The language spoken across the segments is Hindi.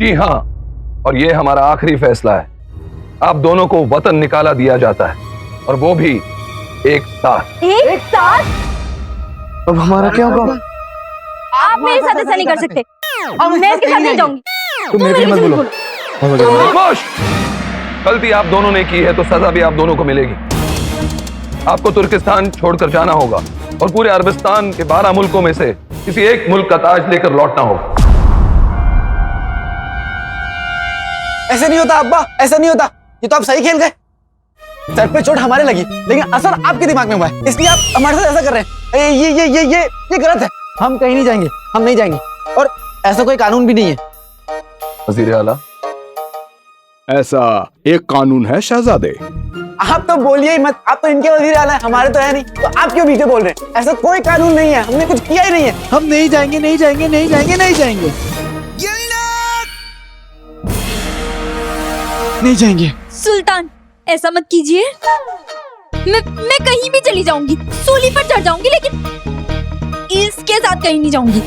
जी हाँ, और ये हमारा आखिरी फैसला है। आप दोनों को वतन निकाला दिया जाता है, और वो भी एक साथ। एक साथ? अब हमारा क्या होगा? आप मेरे साथ ऐसा नहीं कर सकते। मैं इसके साथ नहीं जाऊंगी। तुम मेरे लिए मत बोलो। खामोश! गलती आप दोनों ने की है तो सजा भी आप दोनों को मिलेगी। आपको तुर्किस्तान छोड़कर जाना होगा और पूरे अरबिस्तान के 12 मुल्कों में से किसी एक मुल्क का ताज लेकर लौटना होगा। ऐसे नहीं होता अब्बा, ऐसा नहीं होता। ये तो आप सही खेल गए। सर पे चोट हमारे लगी, लेकिन असर आपके दिमाग में हुआ है, इसलिए आप हमारे साथ ऐसा कर रहे हैं। ये गलत है। हम कहीं नहीं जाएंगे, हम नहीं जाएंगे, और ऐसा कोई कानून भी नहीं है। वज़ीर आला, ऐसा एक कानून है शहजादे। आप तो बोलिए ही मत। आप तो इनके वजीर आला है, हमारे तो है नहीं, तो आप क्यों पीछे बोल रहे हैं? ऐसा कोई कानून नहीं है, हमने कुछ किया ही नहीं है। हम नहीं जाएंगे, नहीं जाएंगे, नहीं जाएंगे, नहीं जाएंगे, नहीं जाएंगे। सुल्तान, ऐसा मत कीजिए। मैं कहीं भी चली जाऊंगी, सूली पर चढ़ जाऊंगी, लेकिन इसके साथ कहीं नहीं जाऊंगी।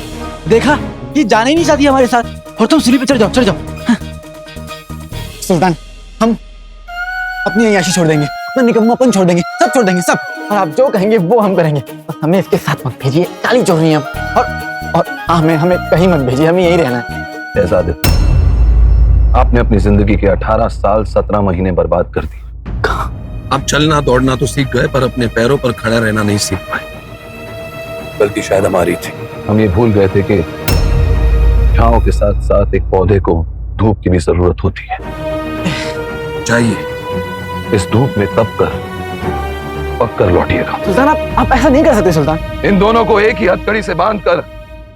देखा, ये जाने ही नहीं चाहती हमारे साथ, और तुम सूली पे चढ़ जाओ, चढ़ जाओ। हाँ। सुल्तान, हम अपनी अय्याशी छोड़ देंगे, अपना निकम्मापन छोड़ देंगे, सब छोड़ देंगे, सब। और आप जो कहेंगे वो हम करेंगे। बस हमें इसके साथ मत भेजिए, काली चोर रही है हम। और हमें कहीं मत भेजिए, हमें यही रहना है। शहजादे, आपने अपनी जिंदगी के 18 साल 17 महीने बर्बाद कर दिए। आप चलना दौड़ना तो सीख गए, पर अपने पैरों पर खड़ा रहना नहीं सीख पाए। गलती शायद हमारी थी। हम ये भूल गए थे कि छांव के साथ साथ एक पौधे को धूप की भी जरूरत होती है। चाहिए इस धूप में तप कर पक कर लौटिएगा। सुल्तान, आप ऐसा नहीं कर सकते। सुल्तान, इन दोनों को एक ही हथकड़ी से बांधकर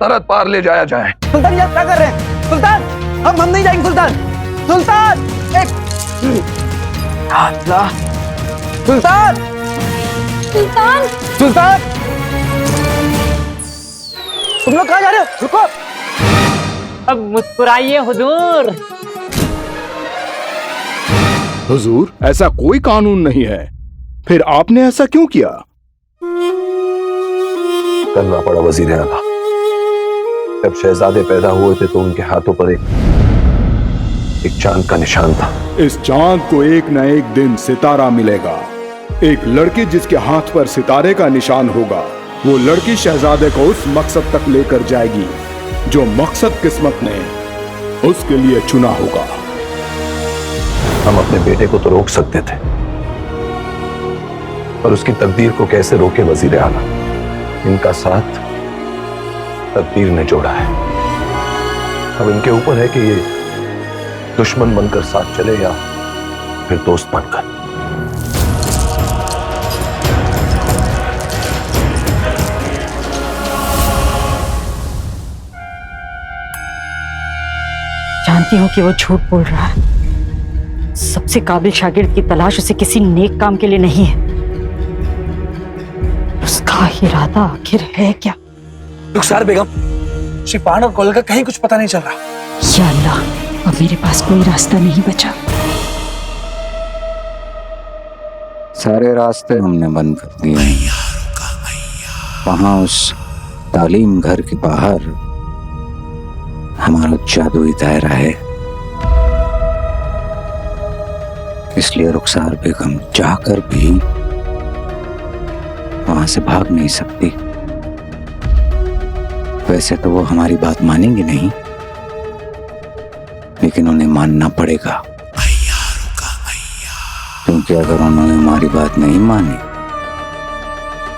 सरहद पार ले जाया जाए। सुल्तान, ये आप क्या कर रहे हैं? सुल्तान, हम नहीं जाएंगे। सुल्तान, सुल्तान, सुल्तान, सुल्तान, सुल्तान, तुम लोग कहाँ जा रहे हो? रुको। अब मुस्कुराइए हुजूर। हुजूर, ऐसा कोई कानून नहीं है, फिर आपने ऐसा क्यों किया? करना पड़ा वजीर आला। जब शहजादे पैदा हुए थे तो उनके हाथों पर एक चांद का निशान था। इस चांद को एक न एक दिन सितारा मिलेगा। एक लड़की जिसके हाथ पर सितारे का निशान होगा, वो लड़की शहजादे को उस मकसद तक लेकर जाएगी जो मकसद किस्मत ने उसके लिए चुना होगा। हम अपने बेटे को तो रोक सकते थे, पर उसकी तकदीर को कैसे रोके वजीर आला? इनका साथ तकदीर ने जोड़ा है। अब इनके ऊपर है कि ये दुश्मन बनकर साथ चले या फिर दोस्त बनकर। जानती हूँ कि वो झूठ बोल रहा है। सबसे काबिल शागिर्द की तलाश उसे किसी नेक काम के लिए नहीं है। उसका इरादा आखिर है क्या? रुखसार बेगम, शिफान और कॉल का कहीं कुछ पता नहीं चल रहा। या अल्लाह, अब मेरे पास कोई रास्ता नहीं बचा। सारे रास्ते हमने बंद कर दिए हैं। वहां उस तालीम घर के बाहर हमारा जादुई दायरा है, इसलिए रुखसार बेगम चाहकर भी वहां से भाग नहीं सकती। वैसे तो वो हमारी बात मानेंगे नहीं, लेकिन उन्हें मानना पड़ेगा, क्योंकि अगर उन्होंने हमारी बात नहीं मानी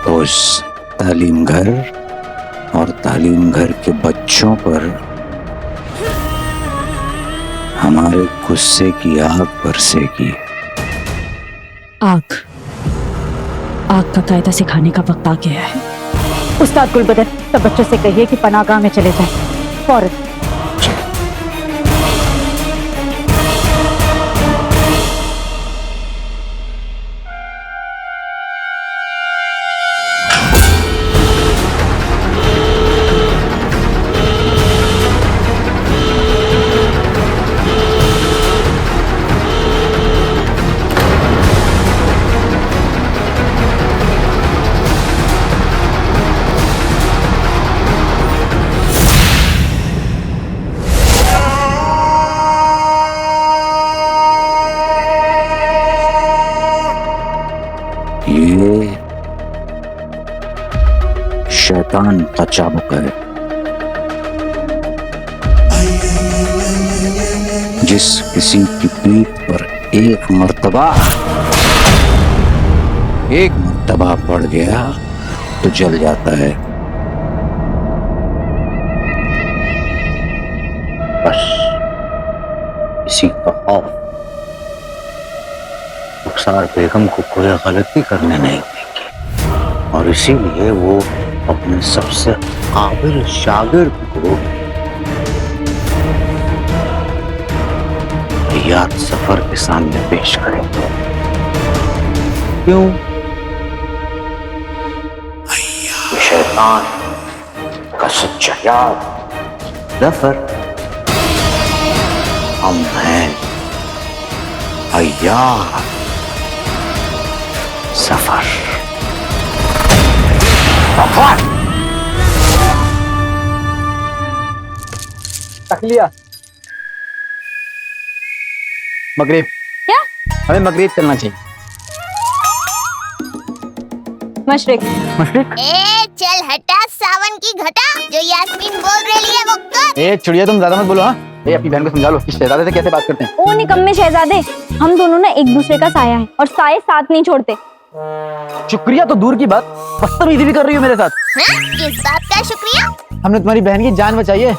तो उस तालीम घर और तालीम घर के बच्चों पर हमारे गुस्से की आग बरसेगी। आग का कायदा सिखाने का वक्त आ गया है। उस्ताद गुलबदर, सब बच्चों से कहिए कि पनाहगाह में चले जाएं फौरन। चाबुक है। जिस किसी की पीठ पर एक मर्तबा पड़ गया तो जल जाता है। बस इसी का खौफ रुखसार बेगम को कोई गलती करने नहीं देगी और इसीलिए वो अपने सबसे काबिल शागिर्द को याद सफर के सामने पेश करेंगे। क्यों? शैतान का सच्चा यार सफर हम हैं अय्यार सफर। तक लिया मगरिब। क्या? हमें मगरिब चलना चाहिए। मशरिक। मशरिक? ए चल हटा सावन की घटा, जो यास्मीन बोल रही है वो कर। ए चिड़िया तुम ज्यादा मत बोलो। हाँ अपनी बहन को समझा लो कि शहजादे से कैसे बात करते हैं। ओ निकम्मे शहजादे, हम दोनों ना एक दूसरे का साया है और साए साथ नहीं छोड़ते। शुक्रिया तो दूर की बात, बदतमीजी भी कर रही हो मेरे साथ। हाँ? किस बात का शुक्रिया? हमने तुम्हारी बहन की जान बचाई है।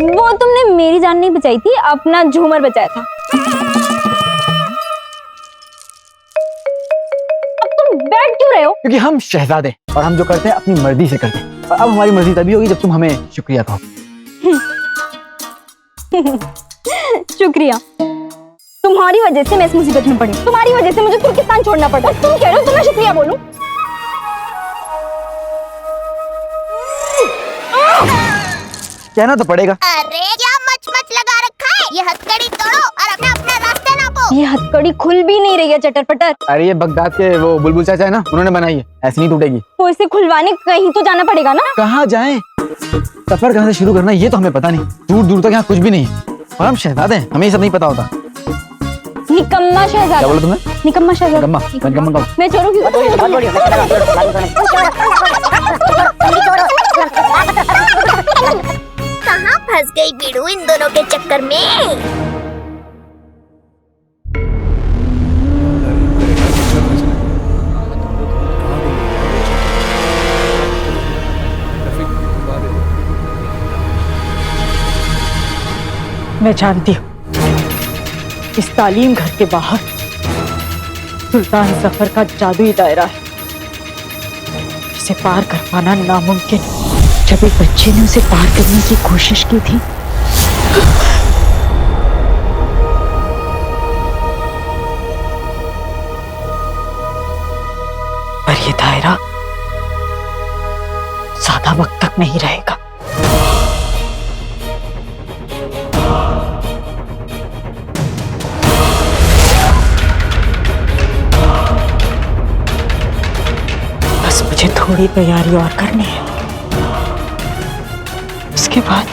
वो तुमने मेरी जान नहीं बचाई थी, अपना झूमर बचाया था। अब तुम बैठ क्यों रहे हो? क्योंकि हम शहजादे और हम जो करते हैं अपनी मर्जी से करते हैं। और अब हमारी मर्जी तभी होगी जब तुम हमें शुक्रिया कहो। शुक्रिया? तुम्हारी वजह से मैं इस मुसीबत में पड़ी, तुम्हारी वजह से मुझे तुर्किस्तान छोड़ना पड़ा। तुम कह रहे हो तुम्हें शुक्रिया बोलूं? कहना तो पड़ेगा। अरे क्या मच मच लगा रखा है? ये हथकड़ी तोड़ो और अपना अपना रास्ते नापो। ये हथकड़ी खुल भी नहीं रही है चटर पटर। अरे ये बगदाद के वो बुलबुल चाचा है ना, उन्होंने बनाई है, ऐसी नहीं टूटेगी। तो इसे खुलवाने कहीं तो जाना पड़ेगा ना। कहाँ जाएं? सफर कहाँ से शुरू करना ये तो हमें पता नहीं। दूर दूर तक यहाँ कुछ भी नहीं है और हम शहजादे हैं, हमें ये सब नहीं पता होता। निकम्मा शहजादा। क्या बोला तुमने? निकम्मा शहजादा। निकम्मा। मैं चोरों की कहाँ फंस गई बीड़ू इन दोनों के चक्कर में? मैं जानती हूँ इस तालीम घर के बाहर सुल्तान सफर का जादुई दायरा है, जिसे पार कर पाना नामुमकिन। जब एक बच्चे ने उसे पार करने की कोशिश की थी पर ये दायरा ज्यादा वक्त तक नहीं रहेगा। बस मुझे थोड़ी तैयारी और करनी है, उसके बाद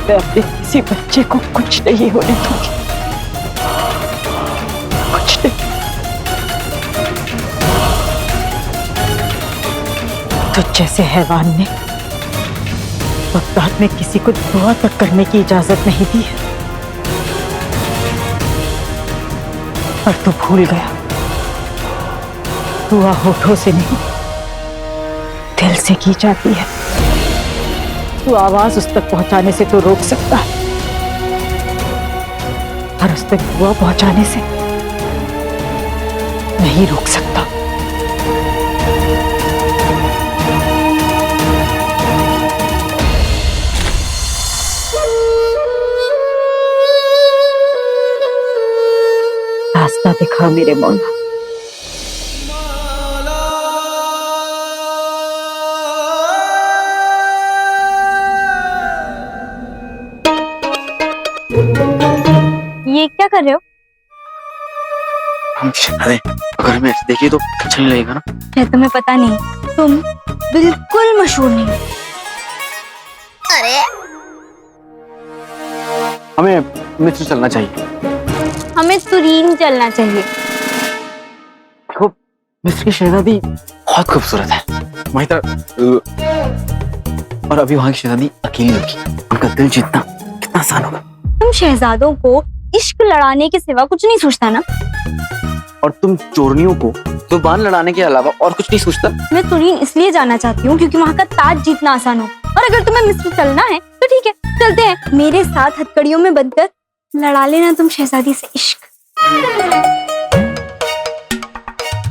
मैं अपने किसी बच्चे को कुछ नहीं होने दूंगी, कुछ नहीं। तो जैसे हैवान ने बगदाद में किसी को दुआ तक करने की इजाजत नहीं दी है, पर तू भूल गया, दुआ होठों से नहीं दिल से की जाती है। तू आवाज उस तक पहुंचाने से तो रोक सकता है, और उस तक दुआ पहुंचाने से नहीं रोक सकता। रास्ता दिखा मेरे मौला। ये क्या कर रहे हो? हम शहजादे, अगर हमें ऐसे देखिए तो अच्छा नहीं लगेगा ना। शायद तुम्हें पता नहीं, तुम बिल्कुल मशहूर नहीं हो। अरे हमें मिस्र चलना चाहिए। हमें तुरीन चलना चाहिए। देखो मिस्र की शहजादी बहुत खूबसूरत है वहीं तक, और अभी वहां की शहजादी अकेली लड़की, उनका दिल जीतना कितना आसान होगा। तुम शहजादों को इश्क लड़ाने के सिवा कुछ नहीं सोचता ना? और तुम चोरनियों को जुबान लड़ाने के अलावा और कुछ नहीं सोचता? मैं तुरीन इसलिए जाना चाहती हूँ क्योंकि वहाँ का ताज जीतना आसान हो। और अगर तुम्हें मिस्र चलना है तो ठीक है, चलते हैं। मेरे साथ हथकड़ियों में बंधकर लड़ा लेना तुम शहजादी से इश्क।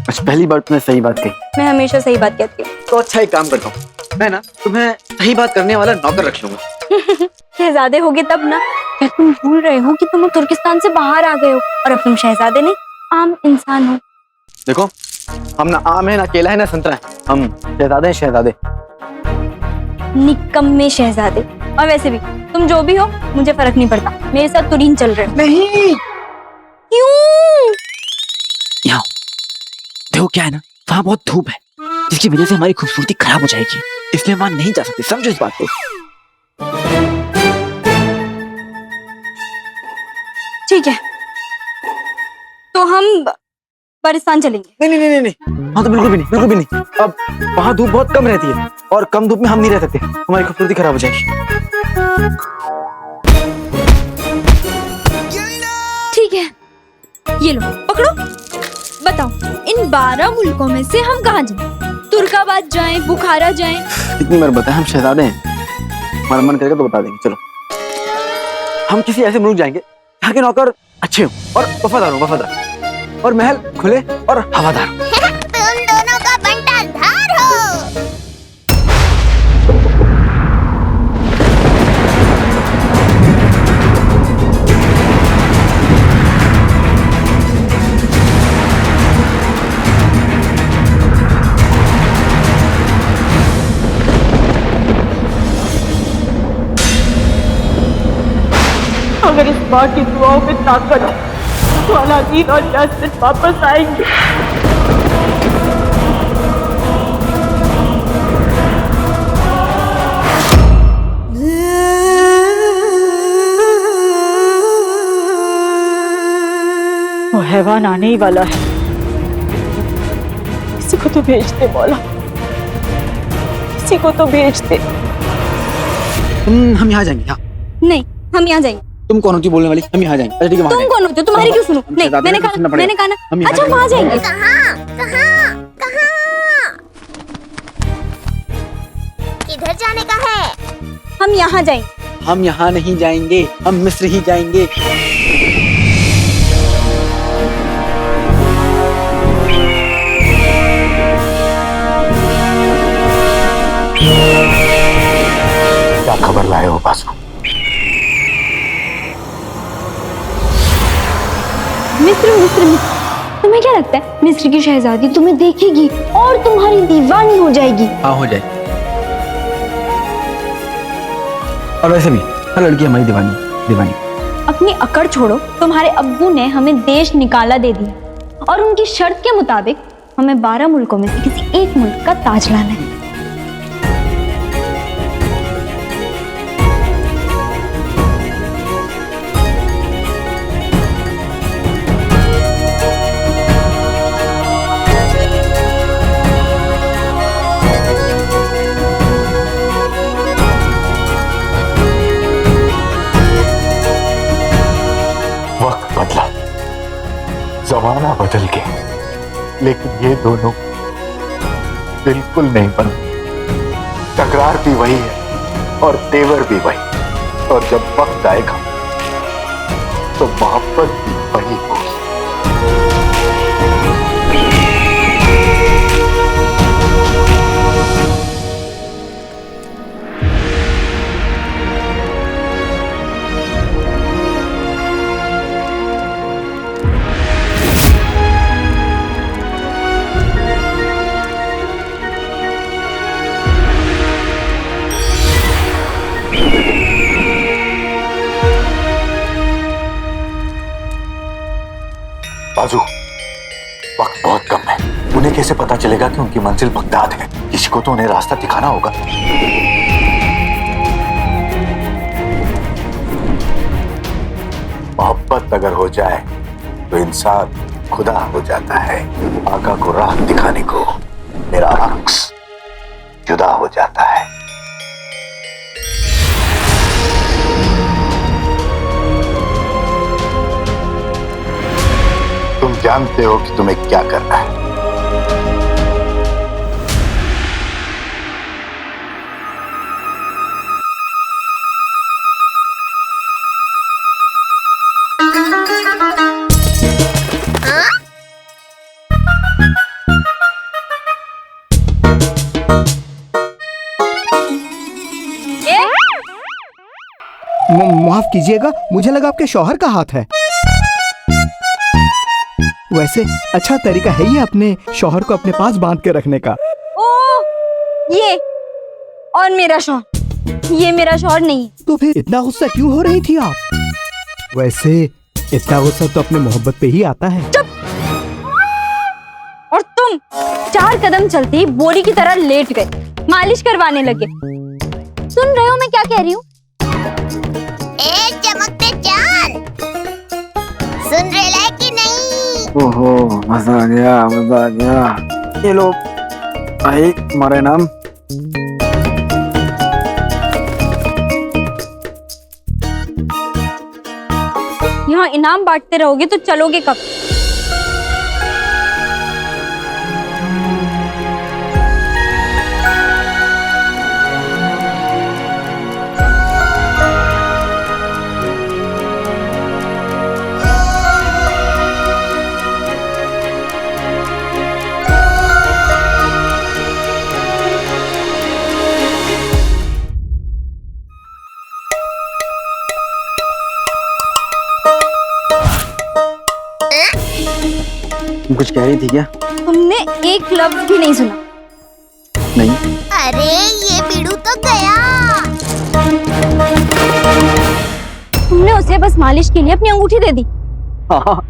अच्छा, पहली बार तुमने सही बात कही। मैं हमेशा सही बात कहती हूँ। तो अच्छा एक काम करता हूँ, मैं ना तुम्हें सही बात करने वाला नौकर रख लूंगा। शहजादे होगे तब ना। क्या तुम भूल रहे हो कि तुम तुर्किस्तान से बाहर आ गए हो और अब तुम शहजादे नहीं, आम इंसान हो। देखो हम ना आम है, ना केला है, ना संतरा है, हम शहजादे हैं, शहजादे। निकम्मे शहजादे। और वैसे भी तुम जो भी हो मुझे फर्क नहीं पड़ता, मेरे साथ तुरीन चल रहे हो। नहीं, क्यों? यहाँ देखो क्या है ना, वहाँ बहुत धूप है जिसकी वजह से हमारी खूबसूरती खराब हो जाएगी, इसलिए हम वहाँ नहीं जा सकते, समझो इस बात को। ठीक है, तो हम पाकिस्तान चलेंगे। नहीं नहीं नहीं नहीं, हाँ तो बिल्कुल भी नहीं, बिल्कुल भी नहीं। अब वहाँ धूप बहुत कम रहती है और कम धूप में हम नहीं रह सकते, हमारी खूबसूरती खराब हो जाएगी। ठीक है, ये लो पकड़ो। बताओ इन 12 मुल्कों में से हम कहाँ जाएं? तुर्काबाद जाएं, बुखारा जाएं? इतनी बार बताएं, हम शहजादे हैं, हमारा मन करेगा तो बता देंगे। चलो हम किसी ऐसे मुल्क जाएंगे जहाँ के नौकर अच्छे हो और वफादार हो, वफादार, और महल खुले और हवादार। तुम दोनों का बंटाधार हो। अगर इस बार की दुआओं में ताकत है तो अलादीन और यास्मिन वापस आएंगे। वो हैवान आने ही वाला है, किसी को तो भेज दे मौला, किसी को तो भेज दे। हम यहाँ जाएंगे। यहाँ नहीं, हम यहाँ जाएंगे। तुम कौन होती बोलने वाली? हम यहाँ जाएंगे। अच्छा ठीक है, वहाँ तुम जाएंगे। कौन होते हो? तुम्हारी क्यों सुनो? नहीं, मैंने कहा ना, मैंने कहा ना। अच्छा वहाँ जाएंगे। कहाँ कहाँ कहाँ? किधर जाने का है? हम यहाँ जाएंगे। हम यहाँ नहीं जाएंगे, हम मिस्र ही जाएंगे। क्या खबर लाए हो बासु? मिस्र मिस्र मिस्र। तुम्हें क्या लगता है मिस्र की शहजादी तुम्हें देखेगी और तुम्हारी दीवानी हो जाएगी? हाँ हो जाए। और वैसे भी हर लड़की हमारी दीवानी दीवानी। अपनी अकड़ छोड़ो। तुम्हारे अब्बू ने हमें देश निकाला दे दिया और उनकी शर्त के मुताबिक हमें 12 मुल्कों में से किसी एक मुल्क का ताज लाना है। बदला, जमाना बदल गया, लेकिन ये दोनों बिल्कुल नहीं बने। तकरार भी वही है और तेवर भी वही, और जब वक्त आएगा तो मोहब्बत भी वही होगी। बाजू, वक्त बहुत कम है, उन्हें कैसे पता चलेगा कि उनकी मंजिल बगदाद है? किसी को तो उन्हें रास्ता दिखाना होगा। मोहब्बत अगर हो जाए तो इंसान खुदा हो जाता है। आका को राह दिखाने को मेरा अक्स जुदा हो जाता है। तुम जानते हो कि तुम्हें क्या करना है। माफ कीजिएगा, मुझे लगा आपके शौहर का हाथ है। वैसे अच्छा तरीका है ये अपने शौहर को अपने पास बांध के रखने का। ओ, ये और मेरा शौहर, ये मेरा शौहर नहीं है। तो फिर इतना गुस्सा क्यों हो रही थी आप? वैसे इतना गुस्सा तो अपने मोहब्बत पे ही आता है। चुप! और तुम 4 कदम चलते ही बोरी की तरह लेट गए, मालिश करवाने लगे। सुन रहे हो मैं क्या कह रही हूँ? ए चमकते चांद, सुन रहे है कि नहीं? ओहो, मजा आ गया, मजा आ गया। ये लो भाई तुम्हारा नाम। यहाँ इनाम बांटते रहोगे तो चलोगे कब? तुम कुछ कह रही थी क्या? तुमने एक लफ्ज भी नहीं सुना। नहीं। अरे ये बीड़ू तो गया। तुमने उसे बस मालिश के लिए अपनी अंगूठी दे दी। हाँ,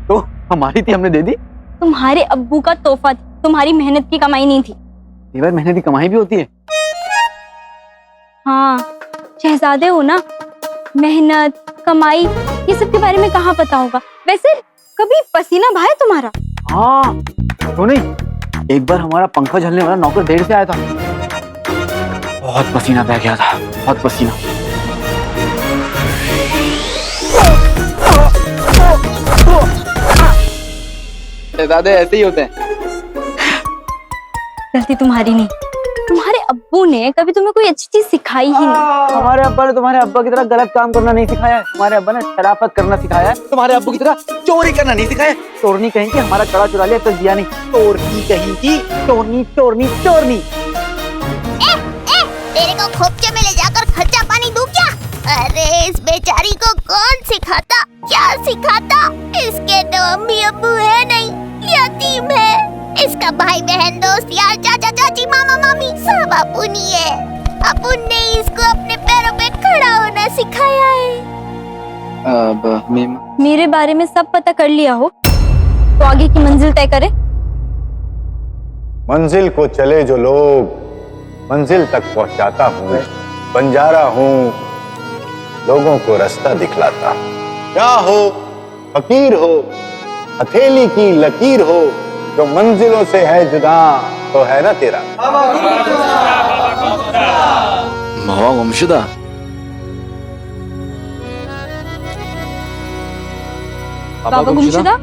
तो हमारी थी, हमने दे दी। तुम्हारे अब्बू का तोहफा थी, तुम्हारी मेहनत की कमाई नहीं थी। कई बार मेहनत की कमाई भी होती है। हाँ, शहजादे हो ना, मेहनत कमाई ये सब के बारे में कहाँ पता होगा। वैसे कभी पसीना बहाया तुम्हारा? हाँ, तो नहीं, एक बार हमारा पंखा झलने वाला नौकर देर से आया था, बहुत पसीना बह गया था, बहुत पसीना। शहजादे ऐसे ही होते हैं। गलती तुम्हारी नहीं, तुम्हारे अब्बू ने कभी तुम्हें कोई अच्छी चीज सिखाई ही नहीं। हमारे अब्बा ने तुम्हारे अब्बा की तरह गलत काम करना नहीं सिखाया है। तुम्हारे अब्बा ने शराफत करना सिखाया है। तुम्हारे अब्बू की तरह चोरी करना नहीं सिखाया। चोरनी कहीं की हमारा कड़ा चुरा लिया, तक दिया नहीं। चोरनी कहीं की, चोरनी चोरनी चोरनी। तेरे को खोपचे में ले जाकर खर्चा पानी दूं क्या? अरे इस बेचारी को कौन सिखाता, क्या सिखाता? इसके तो अम्मी अब्बू है नहीं, यतीम है। इसका भाई बहन दोस्त यार चाचा चाची मामा मामी सब अपुनी है। अपुन ने इसको अपने पैरों पे खड़ा होना सिखाया है। अब मेरे बारे में सब पता कर लिया हो तो आगे की मंजिल तय करे। मंजिल को चले जो लोग मंजिल तक पहुंचाता हूँ, बंजारा हूँ, लोगों को रास्ता दिखलाता। क्या हो, फकीर हो, हथेली की लकीर हो, जो मंजिलों से है जुदा तो है ना तेरा। मावा गुमशुदा। बाबा गुमशुदा?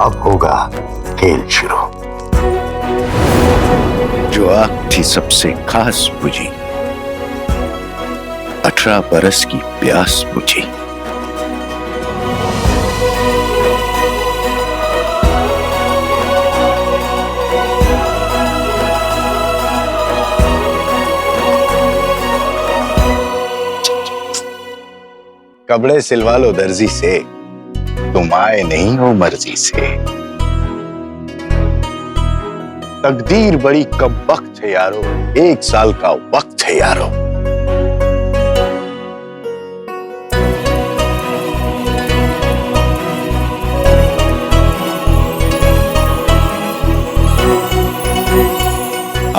अब होगा खेल शुरू। जो आग थी सबसे खास बुझी, 18 बरस की प्यास बुझी। कपड़े सिलवा लो दर्जी से, तुम आए नहीं हो मर्जी से। तकदीर बड़ी कब वक्त है यारो, 1 साल का वक्त है यारो।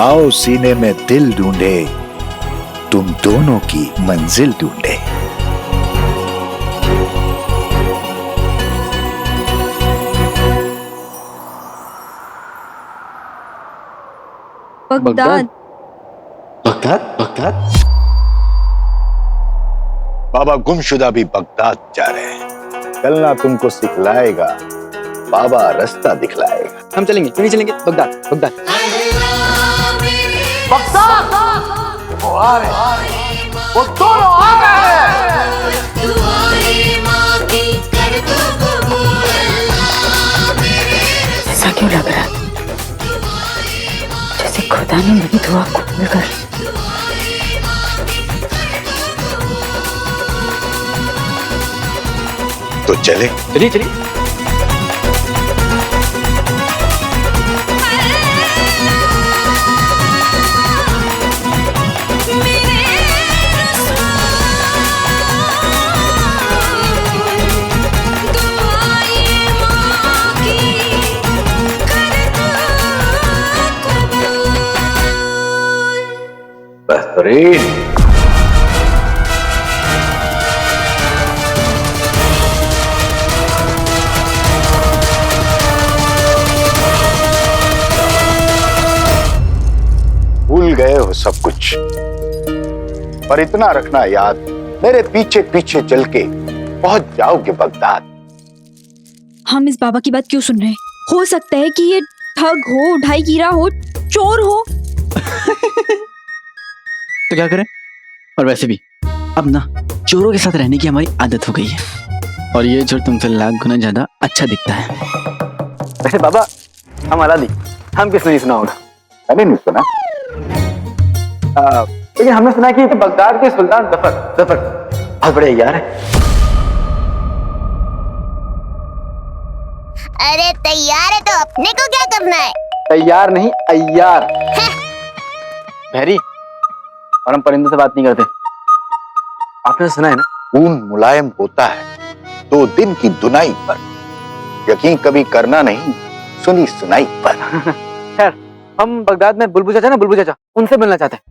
आओ सीने में दिल ढूंढे, तुम दोनों की मंजिल ढूंढे। बगदाद। बगदाद? बगदाद? बाबा गुमशुदा भी बगदाद जा रहे हैं। चलना तुमको सिखलाएगा, बाबा रास्ता दिखलाएगा। हम चलेंगे, क्यों नहीं चलेंगे? Baghdad, Baghdad. वो आ रहे, वो दोनों आ रहे हैं। ऐसा क्यों लग रहा है जैसे खुदा ने मेरी दुआ कबूल कर ली? तो चले, चलिए चलिए। बेहतरीन। भूल गए हो सब कुछ, पर इतना रखना याद, मेरे पीछे पीछे चल के पहुंच जाओगे बगदाद। हम इस बाबा की बात क्यों सुन रहे हैं? हो सकता है कि ये ठग हो, ढाई गिरा हो, चोर हो। तो क्या करें? और वैसे भी अब ना चोरों के साथ रहने की हमारी आदत हो गई है, और ये चोर तुमसे लाख गुना ज्यादा अच्छा दिखता है। वैसे बाबा, हम अलादी, हम किसने नहीं सुना होगा? मैंने नहीं सुना, लेकिन हमने सुना कि बगदाद के सुल्तान जफर बहुत बड़े यार है। अरे तैयार है तो अपने को क्या करना है? तैयार नहीं, अय्यार। भैरी, और हम परिंदों से बात नहीं करते। आपने सुना है ना, खून मुलायम होता है 2 दिन की धुनाई पर, यकीन कभी करना नहीं सुनी सुनाई पर। खैर, हम बगदाद में बुलबुल चाचा ना, बुलबुल चाचा, उनसे मिलना चाहते हैं।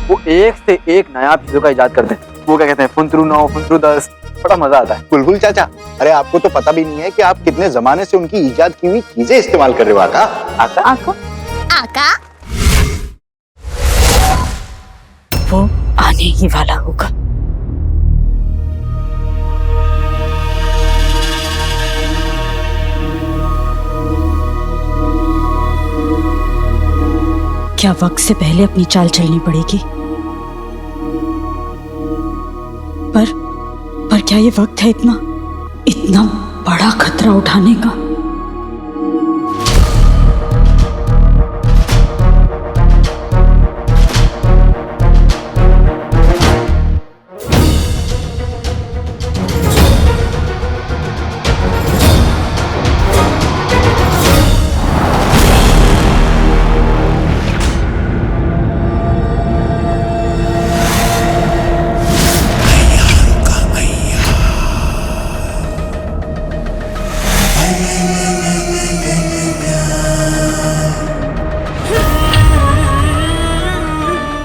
वो एक से एक नया चीजों का इजाद करते हैं। वो क्या कहते हैं, फुंतरू 9, फुंतरू 10, बड़ा मजा आता है। बुलबुल चाचा, अरे आपको तो पता भी नहीं है कि आप कितने जमाने से उनकी इजाद की हुई चीजें इस्तेमाल कर रहे हो। आका आका आका वो आने ही वाला होगा। क्या वक्त से पहले अपनी चाल चलनी पड़ेगी? पर क्या ये वक्त है इतना बड़ा खतरा उठाने का?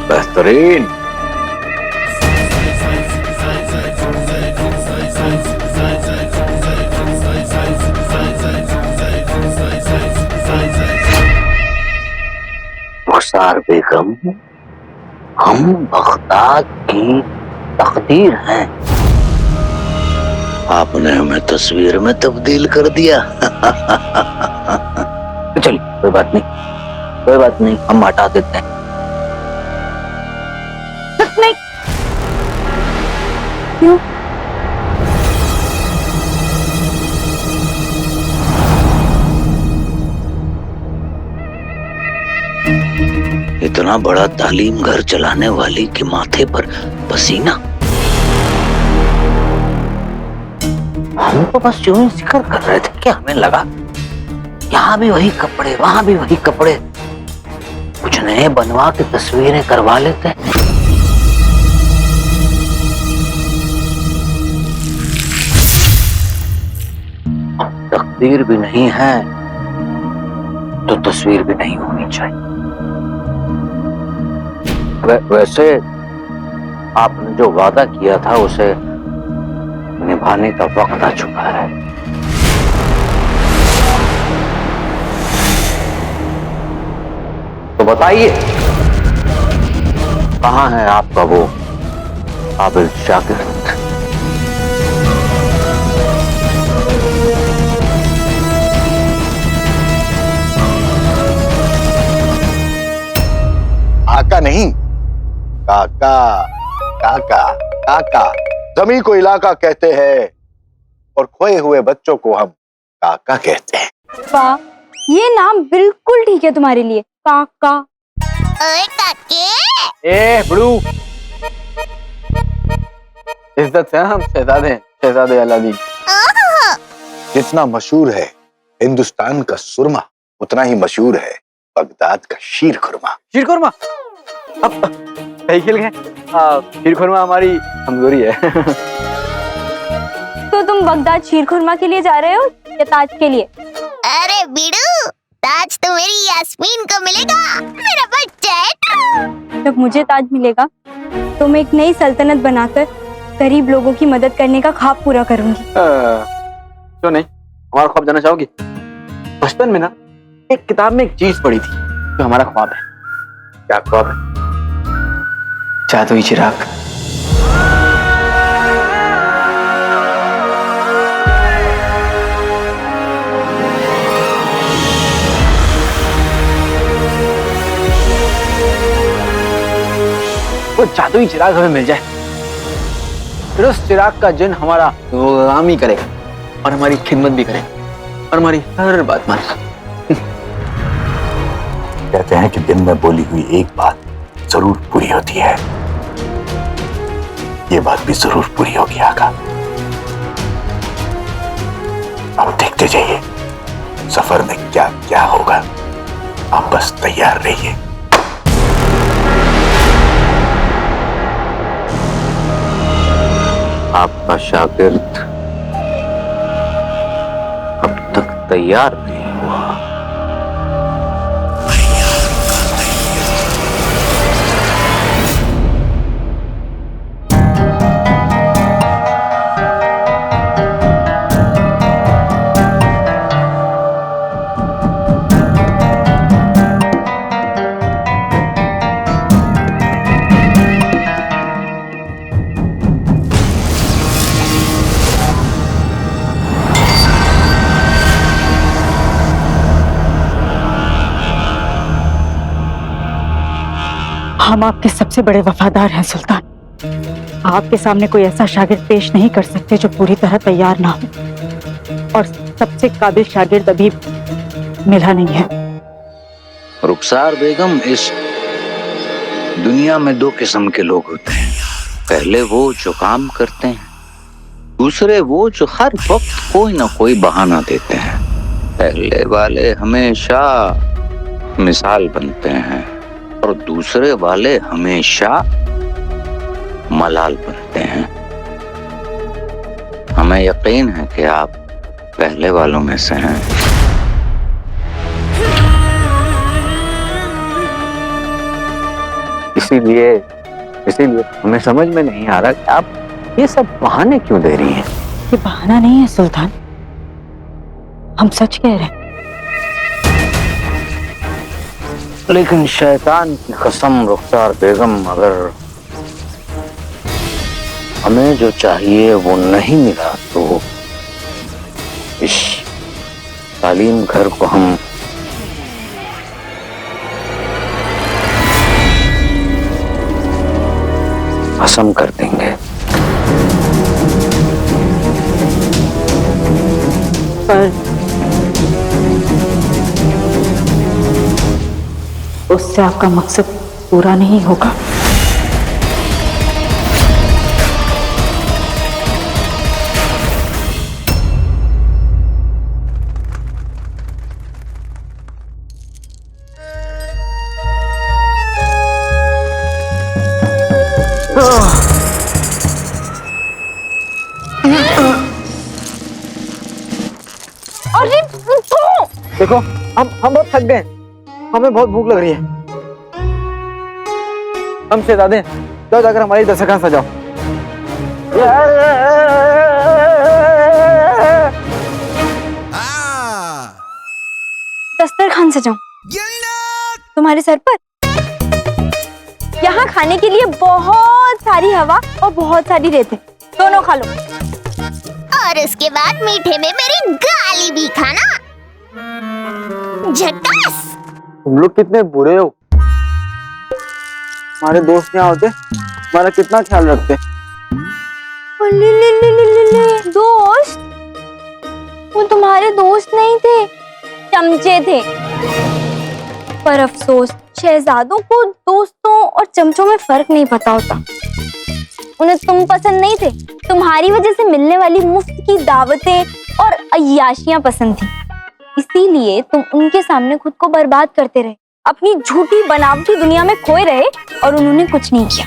बेहतरीन। रुखसार बेगम, हम बगदाद की तकदीर हैं। आपने हमें तस्वीर में तब्दील कर दिया। चलिए, कोई बात नहीं, हम हटा देते हैं। नहीं, क्यों? इतना बड़ा तालीम घर चलाने वाली के माथे पर पसीना। हम तो बस यूं ही जिक्र कर रहे थे कि हमें लगा यहाँ भी वही कपड़े, वहां भी वही कपड़े, कुछ नए बनवा के तस्वीरें करवा लेते हैं। अब तकदीर भी नहीं है तो तस्वीर भी नहीं होनी चाहिए। वैसे आपने जो वादा किया था उसे निभाने का वक्त आ चुका है। तो बताइए, कहाँ है आपका वो काबिल शागिर्द? आका नहीं, काका। काका काका, जमीन को इलाका कहते हैं और खोए हुए बच्चों को हम काका कहते हैं। वाह, ये नाम बिल्कुल ठीक है तुम्हारे लिए, काका। ओए काके। ए बड़ू, इज्जत से हम शहजादे अलादीन। जितना मशहूर है हिंदुस्तान का सुरमा, उतना ही मशहूर है बगदाद का शीर खुरमा। शीर खुरमा, अब सही खेल गए। शीर खुरमा हमारी कमजोरी है। तो तुम बगदाद शीर खुरमा के लिए जा रहे हो या ताज के लिए? अरे बिड़ू, ताज तो मेरी यास्मीन को मिलेगा, मेरा बच्चा है। जब मुझे ताज मिलेगा तो मैं एक नई सल्तनत बनाकर गरीब लोगों की मदद करने का ख्वाब पूरा करूंगी। क्यों नहीं, हमारा ख्वाब जाना चाहोगी? बचपन में ना एक किताब में एक चीज पढ़ी थी जो हमारा ख्वाब है। क्या ख्वाब है? जादुई चिराग। वो जादुई चिराग हमें मिल जाए, फिर उस चिराग का जिन हमारा गुलामी करेगा और हमारी खिदमत भी करेगा और हमारी हर बात मानेगा। कहते हैं कि दिन में बोली हुई एक बात जरूर पूरी होती है। ये बात भी जरूर पूरी होगी आका। अब देखते जाइए सफर में क्या क्या होगा, आप बस तैयार रहिए। आपका शागिर्द अब तक तैयार नहीं हुआ। हम आपके सबसे बड़े वफादार हैं सुल्तान। आपके सामने कोई ऐसा शागिर्द पेश नहीं कर सकते जो पूरी तरह तैयार ना हो, और सबसे काबिल शागिर्द अभी मिला नहीं है। रुखसार बेगम, इस दुनिया में दो किस्म के लोग होते हैं। पहले वो जो काम करते हैं, दूसरे वो जो हर वक्त कोई ना कोई बहाना देते हैं। पहले वाले हमेशा मिसाल बनते हैं और दूसरे वाले हमेशा मलाल बनते हैं। हमें यकीन है कि आप पहले वालों में से हैं। इसीलिए हमें समझ में नहीं आ रहा कि आप ये सब बहाने क्यों दे रही हैं। ये बहाना नहीं है सुल्तान, हम सच कह रहे हैं। लेकिन शैतान की कसम रुखसार बेगम, अगर हमें जो चाहिए वो नहीं मिला तो इस तालीम घर को हम भस्म कर देंगे। पर उससे आपका मकसद पूरा नहीं होगा। अरे उठो। देखो हम बहुत थक गए, हमें बहुत भूख लग रही है। हम शहजादे जाओ जाकर हमारी दस्तरखान सजाओ। दस्तरखान सजाऊं तुम्हारे सर पर? यहाँ खाने के लिए बहुत सारी हवा और बहुत सारी रेत है, दोनों खा लो। और उसके बाद मीठे में मेरी गाली भी खाना। झकास। तुम लोग कितने बुरे हो। हमारे दोस्त यहाँ होते हमारा कितना ख्याल रखते। दोस्त? वो तुम्हारे दोस्त नहीं थे, चमचे थे। पर अफसोस शहजादों को दोस्तों और चमचों में फर्क नहीं पता होता। उन्हें तुम पसंद नहीं थे, तुम्हारी वजह से मिलने वाली मुफ्त की दावतें और अय्याशियां पसंद थी। इसीलिए तुम उनके सामने खुद को बर्बाद करते रहे, अपनी झूठी बनावटी दुनिया में खोए रहे और उन्होंने कुछ नहीं किया।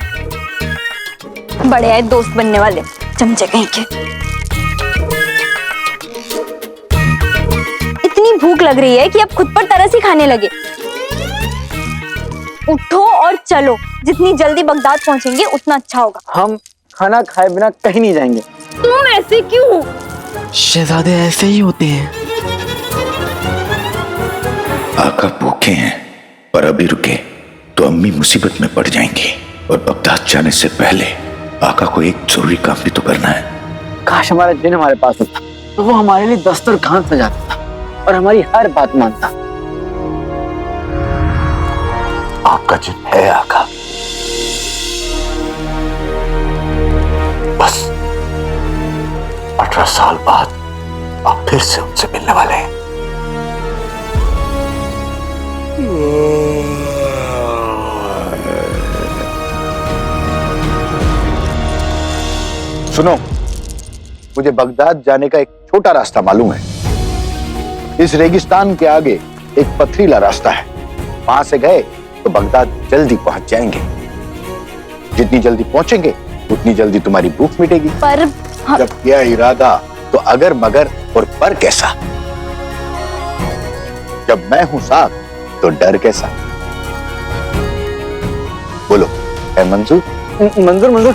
बड़े आए दोस्त बनने वाले चमचे कहीं के। इतनी भूख लग रही है कि अब खुद पर तरस ही खाने लगे। उठो और चलो, जितनी जल्दी बगदाद पहुंचेंगे उतना अच्छा होगा। हम खाना खाए बिना कहीं नहीं जाएंगे। तुम ऐसे क्यों? शहजादे ऐसे ही होते हैं। आका भूखे हैं और अभी रुके तो अम्मी मुसीबत में पड़ जाएंगी, और बगदाद जाने से पहले आका को एक जरूरी काम भी तो करना है। काश हमारा जिन हमारे पास होता तो वो हमारे लिए दस्तरखान सजाता था और हमारी हर बात मानता। आपका जिन है आका, बस 18 साल बाद आप फिर से उनसे मिलने वाले हैं। सुनो, मुझे बगदाद जाने का एक छोटा रास्ता मालूम है। इस रेगिस्तान के आगे एक पथरीला रास्ता है, वहां से गए तो बगदाद जल्दी पहुंच जाएंगे। जितनी जल्दी पहुंचेंगे उतनी जल्दी तुम्हारी भूख मिटेगी। पर जब किया इरादा तो अगर मगर और पर कैसा। जब मैं हूं साथ तो डर कैसा। बोलो, है मंजूर? मंजूर मंजूर।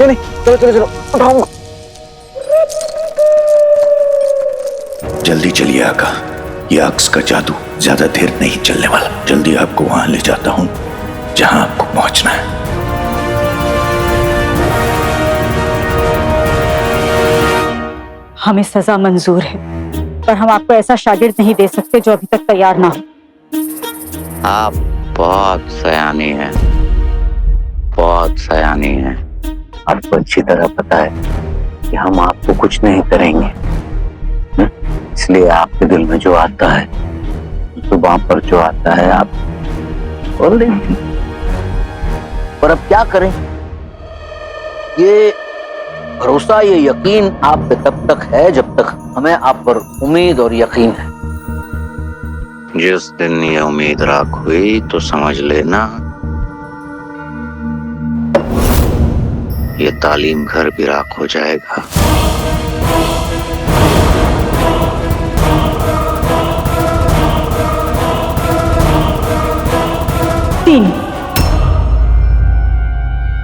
ये नहीं, चलो चलो चलो, उठाऊंगा। जल्दी चलिए आका, ये अक्स का जादू ज्यादा देर नहीं चलने वाला। जल्दी आपको वहां ले जाता हूं जहां आपको पहुंचना है। हमें सजा मंजूर है, पर हम आपको ऐसा शागिर्द नहीं दे सकते जो अभी तक तैयार ना हो। आप बहुत सयानी हैं, बहुत सयानी हैं। आपको अच्छी तरह पता है कि हम आपको कुछ नहीं करेंगे, इसलिए आपके दिल में जो आता है, जुबान पर जो आता है, आप बोल देंगे। पर अब क्या करें? ये भरोसा, ये यकीन आप पे तब तक है जब तक हमें आप पर उम्मीद और यकीन है। जिस दिन ये उम्मीद राख हुई तो समझ लेना ये तालीम घर भी राख हो जाएगा।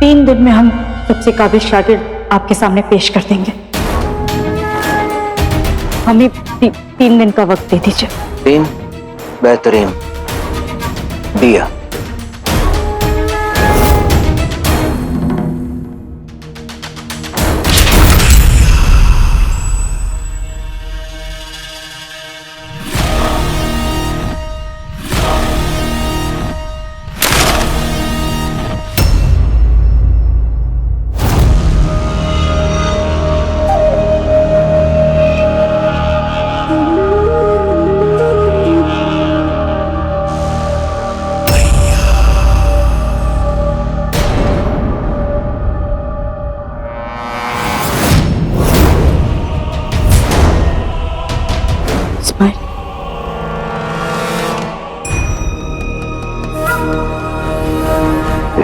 तीन दिन में हम सबसे काबिल शागिर्द आपके सामने पेश कर देंगे। हमें 3 दिन का वक्त दे दीजिए। 3? बेहतरीन, दिया।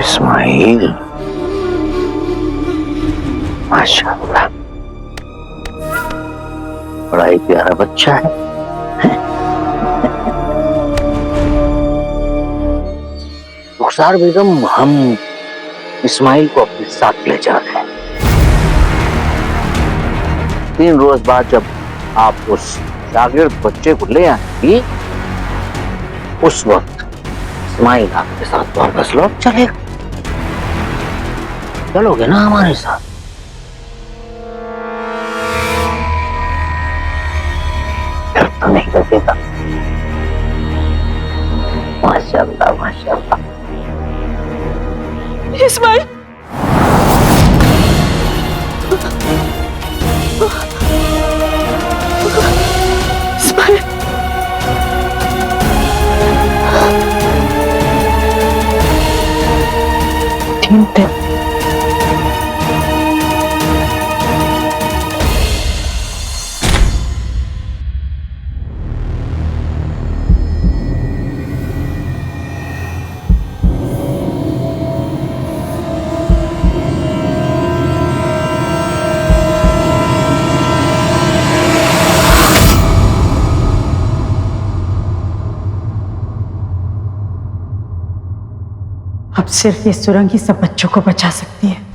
इस्माइल, माशाअल्लाह, बड़ा ही प्यारा बच्चा है। रुखसार बेगम, हम इस्माइल को अपने साथ ले जा रहे हैं। 3 रोज बाद जब आप उस शागिर्द बच्चे को ले आएंगी, उस वक्त इस्माइल आपके साथ वापस लौट चलेगा। चलोगे ना हमारे साथ? डर तो नहीं लगेगा? माशाअल्लाह, माशाअल्लाह। इस्माइल, इस्माइल, ठीक है। अब सिर्फ ये सुरंग ही सब बच्चों को बचा सकती है।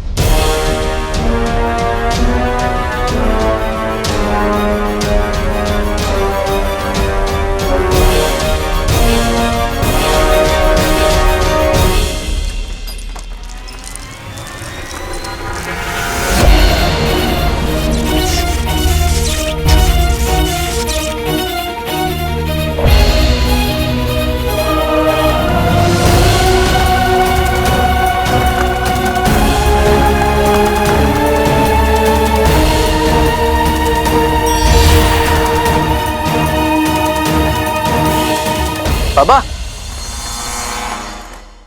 बाबा,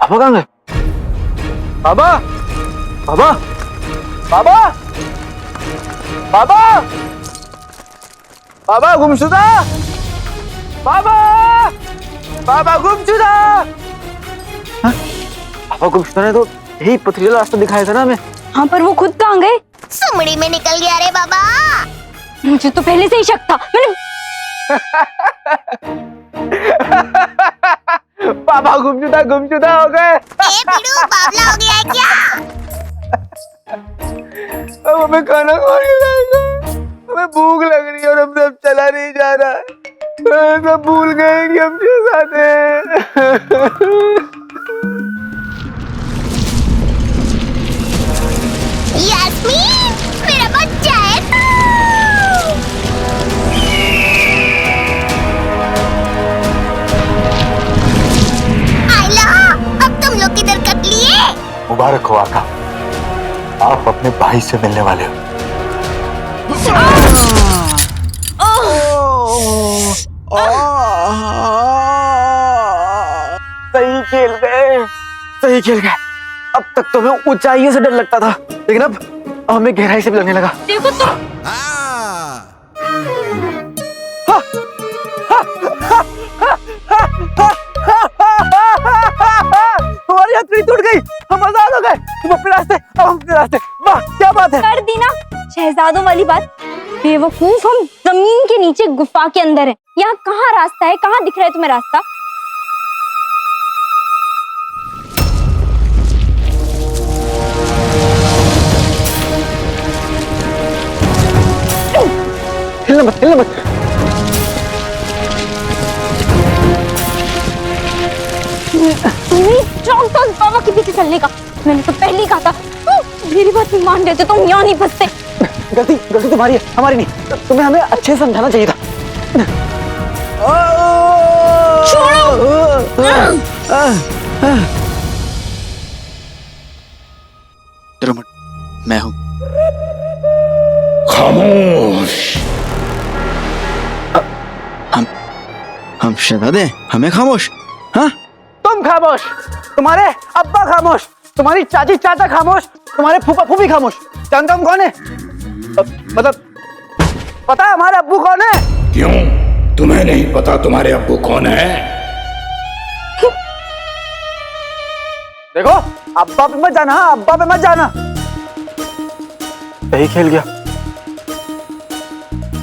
पापा कहाँ गए? बाबा, बाबा, बाबा, बाबा, बाबा गुमशुदा, बाबा, बाबा गुमशुदा। हाँ? पापा गुमशुदा ने तो यही पथरीला रास्ता दिखाया था ना हमें। हाँ, पर वो खुद कहाँ गए? सुमड़ी में निकल गया रे बाबा। मुझे तो पहले से ही शक था। मैंने पापा गुमशुदा हो गए। ए बिडू, बावला हो गया है क्या? अब हमें खाना कौन खिलाएगा? हमें भूख लग रही है और हमसे अब चला नहीं जा रहा है। सब भूल गए कि हम शहजादे हैं। यास्मीन, मेरा बच्चा है तू। आइला, अब तुम लोग किधर कट लिए? मुबारक हो आका, आप अपने भाई से मिलने वाले हो। सही खेल गए, सही खेल गए। अब तक तो हमें ऊंचाइयों से डर लगता था, लेकिन अब हमें गहराई से भी लगने लगा। देखो तो। हमारी हथेली टूट गई, हम आजाद हो गए। तुम अपने रास्ते, अब हम अपने रास्ते। वाह, क्या बात है। कर दी ना शहजादों वाली बात। बेवकूफ, हम जमीन के नीचे गुफा के अंदर है। यहाँ कहाँ रास्ता है? कहाँ दिख रहा है तुम्हें रास्ता? हिलना मत, हिलना मत। बाबा के पीछे चलने का मैंने तो पहले ही कहा था। मेरी बात नहीं मान रहे थे, तुम यहाँ नहीं फंसते। गलती तुम्हारी है, हमारी नहीं। तुम्हें हमें अच्छे से समझाना चाहिए था। छोड़ो। मैं हूँ। खामोश। हम शहजादे, हमें खामोश? हाँ, तुम खामोश, तुम्हारे अब्बा खामोश, तुम्हारी चाची चाचा खामोश, तुम्हारे फूफा फूफी खामोश। जानता हूँ कौन है? मतलब पता है हमारे अब्बू कौन है? क्यों, तुम्हें नहीं पता तुम्हारे अब्बू कौन है? देखो, अब्बा पे मत जाना, हाँ, अब्बा पे मत जाना। सही खेल गया।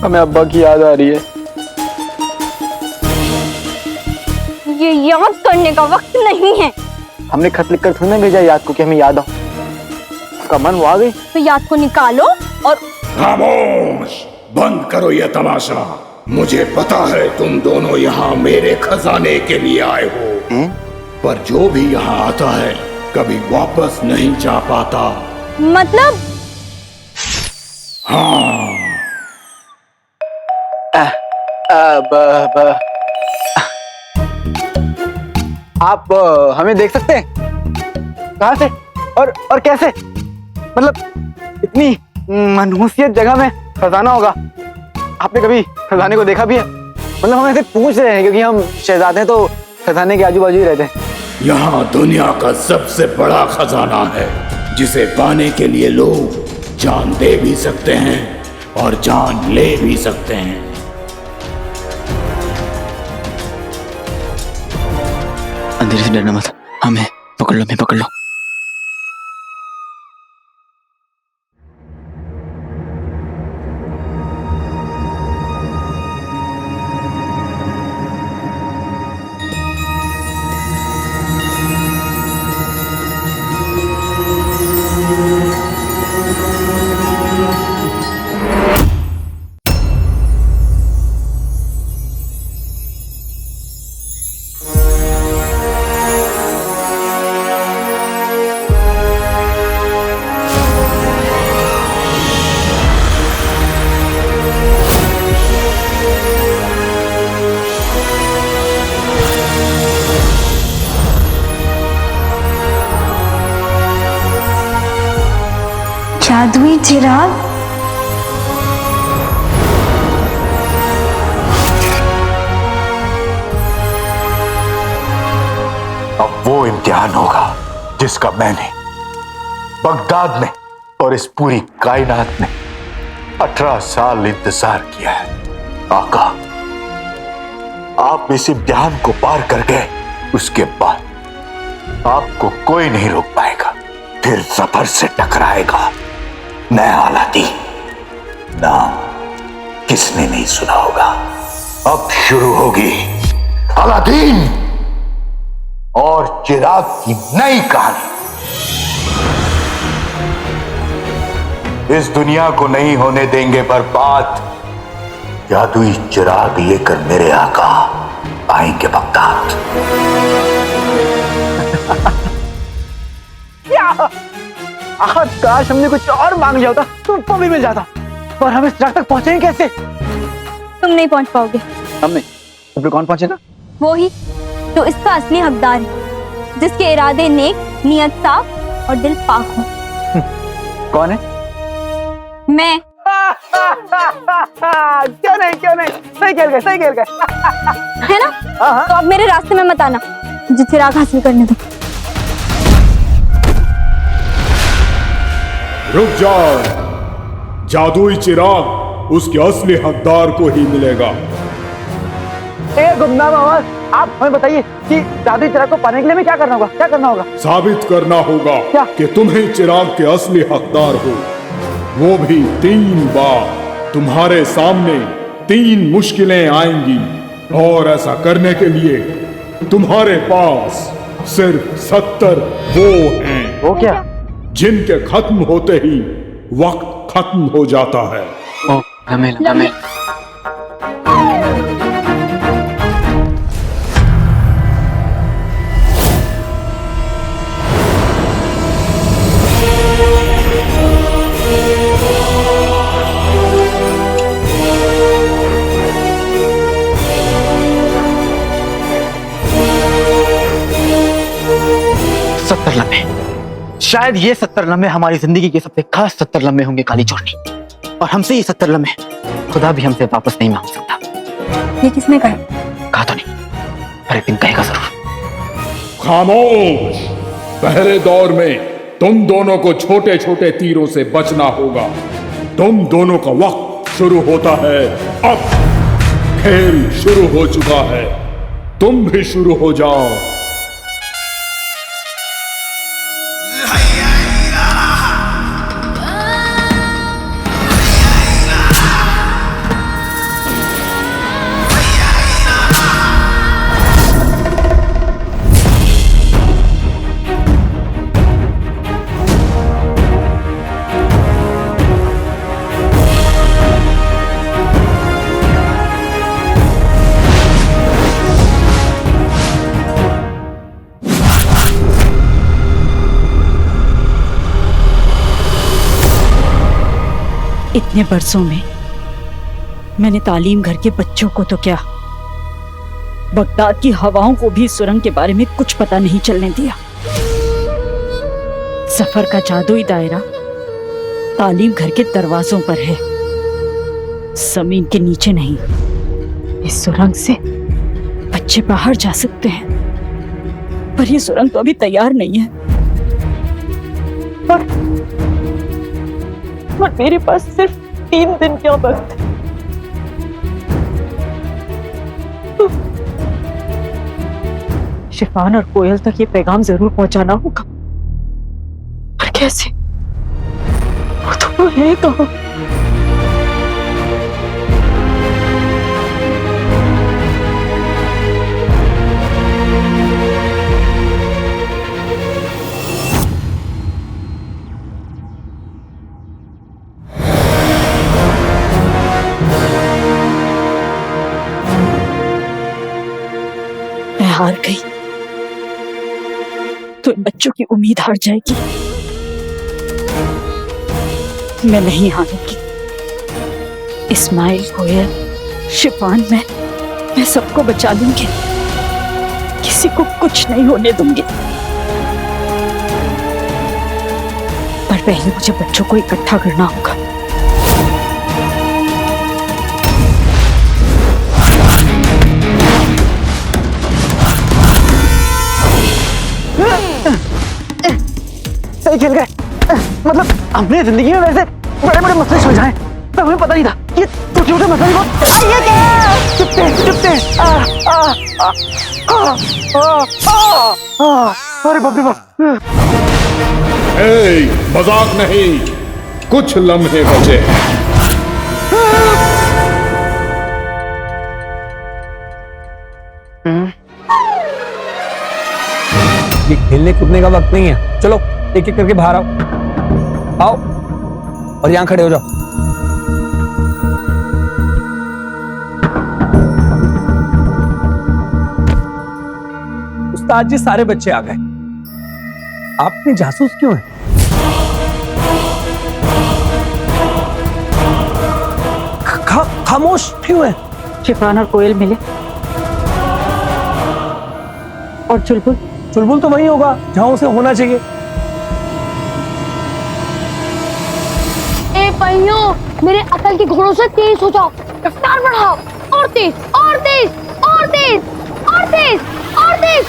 हमें अब्बा की याद आ रही है। ये याद करने का वक्त नहीं है। हमने खत लिखकर थोड़ी ना भेजा याद को कि हमें याद हो। उसका मन वो आ गई तो याद को निकालो और खामोश, बंद करो ये तमाशा। मुझे पता है तुम दोनों यहाँ मेरे खजाने के लिए आए हो, पर जो भी यहाँ आता है कभी वापस नहीं जा पाता। मतलब हाँ, आप हमें देख सकते हैं? कहाँ से और कैसे? मतलब इतनी मनहूसियत जगह में खजाना होगा, आपने कभी खजाने को देखा भी है? मतलब हम ऐसे पूछ रहे हैं क्योंकि हम शहजादे हैं तो खजाने के आजू बाजू ही रहते हैं। यहाँ दुनिया का सबसे बड़ा खजाना है जिसे पाने के लिए लोग जान दे भी सकते हैं और जान ले भी सकते हैं। अंधेरे से डरना मत, हमें पकड़ लो, मैं पकड़ लो। जादुई चिराग। अब वो इम्तिहान होगा जिसका मैंने बगदाद में और इस पूरी कायनात में 18 साल इंतजार किया है। आका, आप इस इम्तिहान को पार कर गए, उसके बाद आपको कोई नहीं रोक पाएगा। फिर सफर से टकराएगा नया अलादीन, नाम किसने नहीं सुना होगा। अब शुरू होगी अलादीन और चिराग की नई कहानी। इस दुनिया को नहीं होने देंगे बर्बाद। जादुई चिराग लेकर मेरे आका आएंगे बगदाद। आज काश हमने कुछ और मांग लिया होता तो भी मिल जाता, पर हम इस चिराग तक पहुंचेंगे कैसे? तुम नहीं पहुंच पाओगे। हमने तो फिर कौन पहुंचेगा? वो ही जो इसका असली हकदार है, जिसके इरादे नेक, नियत साफ और दिल पाक हो। कौन है? मैं। क्यों नहीं, सही खेल गए। है ना? तो अब मेरे रास्ते में मत आना, मुझे चिराग हासिल करने दो। रुक जाओ, जादुई चिराग उसके असली हकदार को ही मिलेगा। गुमनाम आवाज, आप हमें बताइए कि जादुई चिराग को पाने के लिए हमें क्या करना होगा? साबित करना होगा क्या? कि तुम्हें चिराग के असली हकदार हो, वो भी 3 बार। तुम्हारे सामने 3 मुश्किलें आएंगी और ऐसा करने के लिए तुम्हारे पास सिर्फ 70 वो हैं। वो क्या? जिनके खत्म होते ही वक्त खत्म हो जाता है। ओ, हमें। शायद ये 70 लम्हे हमारी जिंदगी के सबसे खास 70 लम्हे होंगे काली चोरनी, और हमसे ये 70 लम्हे खुदा भी हमसे वापस नहीं मांग सकता। ये किसने कहा? कहा तो नहीं, पर एक दिन कहेगा जरूर। खामोश, पहले दौर में तुम दोनों को छोटे छोटे तीरों से बचना होगा। तुम दोनों का वक्त शुरू होता है अब। खेल शुरू हो चुका है, तुम भी शुरू हो जाओ। इतने बरसों में मैंने तालीम घर के बच्चों को तो क्या, बगदाद की हवाओं को भी सुरंग के बारे में कुछ पता नहीं चलने दिया। सफर का जादुई दायरा तालीम घर के दरवाजों पर है, जमीन के नीचे नहीं। इस सुरंग से बच्चे बाहर जा सकते हैं, पर ये सुरंग तो अभी तैयार नहीं है। और मेरे पास सिर्फ 3 दिन का वक्त है। शिफान और कोयल तक ये पैगाम जरूर पहुंचाना होगा, पर कैसे? वो तो है कहाँ? मैं हार गई तो इन बच्चों की उम्मीद हार जाएगी। मैं नहीं हारूंगी। इस्माइल, कोयल, शिफान, मैं सबको बचा लूंगी, किसी को कुछ नहीं होने दूंगी। पर पहले मुझे बच्चों को इकट्ठा करना होगा। सही खेल गए। मतलब हमने जिंदगी में वैसे बड़े बड़े मसले सुलझाए, पर हमें पता नहीं था ये छोटे छोटे मसले भी बहुत। चुपते चुपते। अरे बाप रे बाप। मजाक नहीं, कुछ लम्हे बचे। ये खेलने कूदने का वक्त नहीं है। चलो एक एक करके बाहर आओ, आओ और यहां खड़े हो जाओ। उस्ताद जी, सारे बच्चे आ गए। आप इतने जासूस क्यों हैं? खामोश क्यों हैं? शिफान और कोयल मिले, और चुलबुल। चुलबुल तो वही होगा जहां उसे होना चाहिए। ए पहियों, मेरे अकल के घोड़ों से तेज हो जाओ, रफ्तार बढ़ाओ, और तेज और तेज और तेज और तेज और तेज।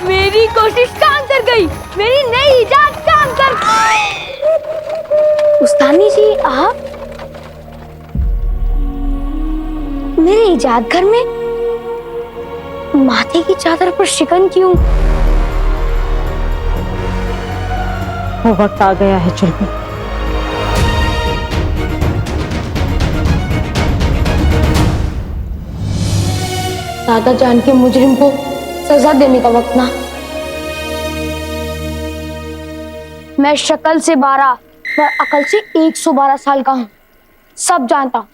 मेरी कोशिश काम कर गई, मेरी नई इजाद काम कर गई। उस्तानी जी, आप मेरे इजाद घर में माथे की चादर पर शिकन क्यों? वो वक्त आ गया है चुलबुल। दादा जान के मुजरिम को सजा देने का वक्त ना। मैं शक्ल से 12 पर अकल से 112 साल का हूँ, सब जानता हूँ।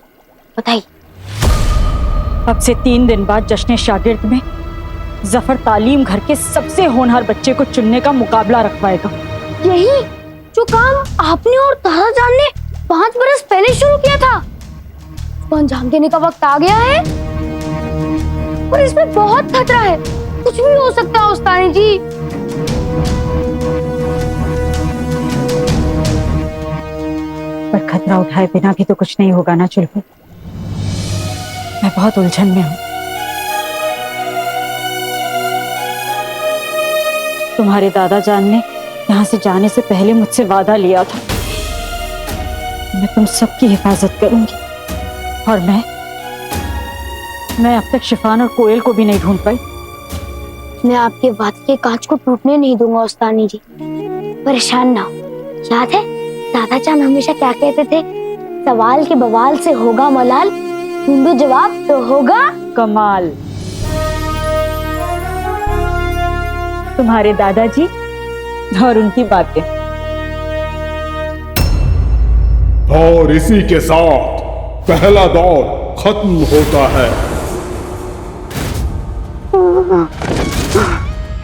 बताइए। अब से 3 दिन बाद जश्न शागिर्द में जफर तालीम घर के सबसे होनहार बच्चे को चुनने का मुकाबला रखवाएगा। यही जो काम आपने और दादा जान ने 5 बरस पहले शुरू किया था, उसको अंजाम देने का वक्त आ गया है। और इसमें बहुत खतरा है, कुछ भी हो सकता है उस्तानी जी। पर खतरा उठाए बिना भी तो कुछ नहीं होगा ना चुलबुल। मैं बहुत उलझन में हूं। तुम्हारे दादा जान ने यहाँ से जाने से पहले मुझसे वादा लिया था, मैं तुम सबकी हिफाजत करूंगी। और मैं अब तक शिफान और कोयल को भी नहीं ढूंढ पाई। मैं आपके वादे के कांच को टूटने नहीं दूंगा उस्तानी जी, परेशान ना हो। याद है दादा जान हमेशा क्या कहते थे? सवाल के बवाल से होगा मलाल, ढूंढो जवाब तो होगा कमाल। तुम्हारे दादाजी और उनकी बातें। और इसी के साथ पहला दौर खत्म होता है।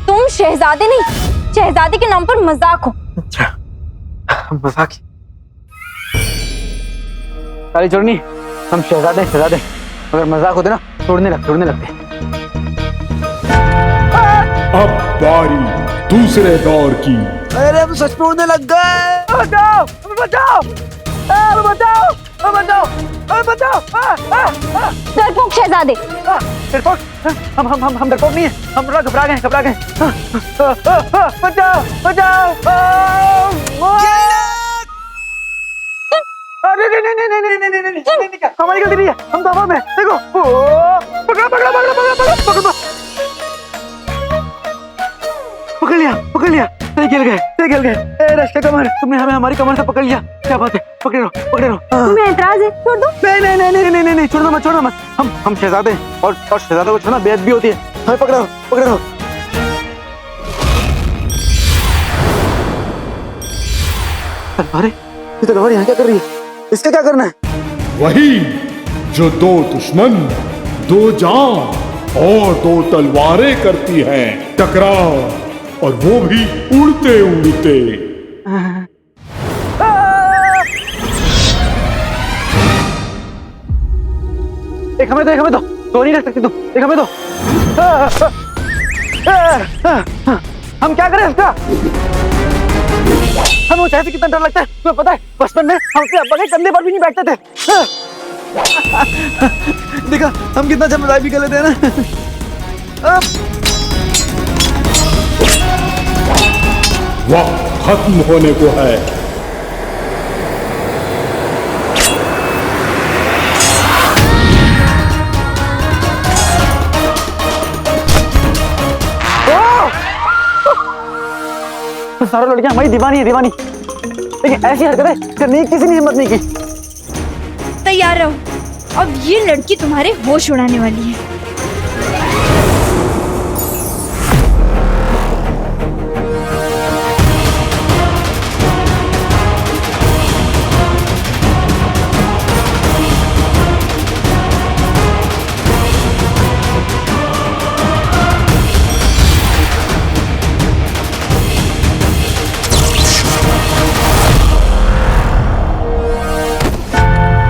तुम शहजादे नहीं, शहजादे के नाम पर मजाक हो। अच्छा मजाक। काली चोरनी, हम शहजादे अगर मजाक होते ना तोड़ने लगते। अब बारी दूसरे दौर की। अरे हम सच में उड़ने लग गए। बचाओ। डरपोक शहजादे। डरपोक? हम डरपोक नहीं है, हम थोड़ा घबरा गए। बचाओ। अरे नहीं, हमारी गलती नहीं है, हम तो हवा में। देखो, पकड़ लिया। सही खेल गए। ए रश्के कमर, तुमने हमें हमारी कमर से पकड़ लिया। क्या बात है? पकड़े रहो। तुम्हें एतराज है? छोड़ दो। नहीं, छोड़ो मत। हम शहजादे हैं और शहजादे को छोड़ना बेइज्जती होती है। हमें पकड़े रहो। ये तलवार यहाँ क्या कर रही है? इसका क्या करना है? वही जो दो दुश्मन, दो जान और दो तलवारें करती हैं टकराव, और वो भी उड़ते। एक हमें दो नहीं रख सकती तुम। एक हमें दो। हम क्या करें इसका? हमें ऊंचाई से कितना डर लगता है तुम्हें पता है? बचपन में हम अपने अब्बा के कंधे पर भी नहीं बैठते थे। देखा हम कितना जमदाई भी कर लेते हैं ना। वक्त खत्म होने को है। सारी लड़कियां हमारी दीवानी है, लेकिन ऐसी हरकतें करने की किसी ने हिम्मत नहीं की। तैयार रहो, अब ये लड़की तुम्हारे होश उड़ाने वाली है।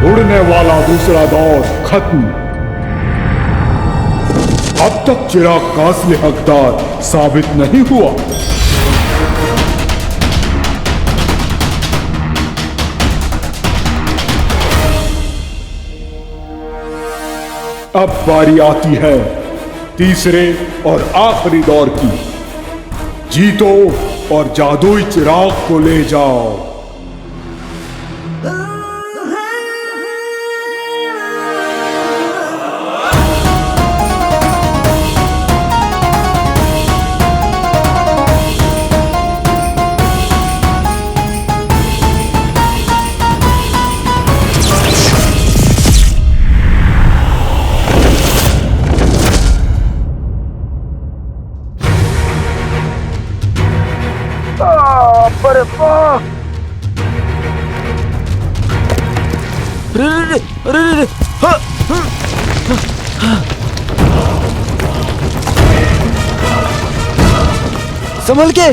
उड़ने वाला दूसरा दौर खत्म। अब तक चिराग का असली हकदार साबित नहीं हुआ। अब बारी आती है तीसरे और आखिरी दौर की। जीतो और जादुई चिराग को ले जाओ। संभल के।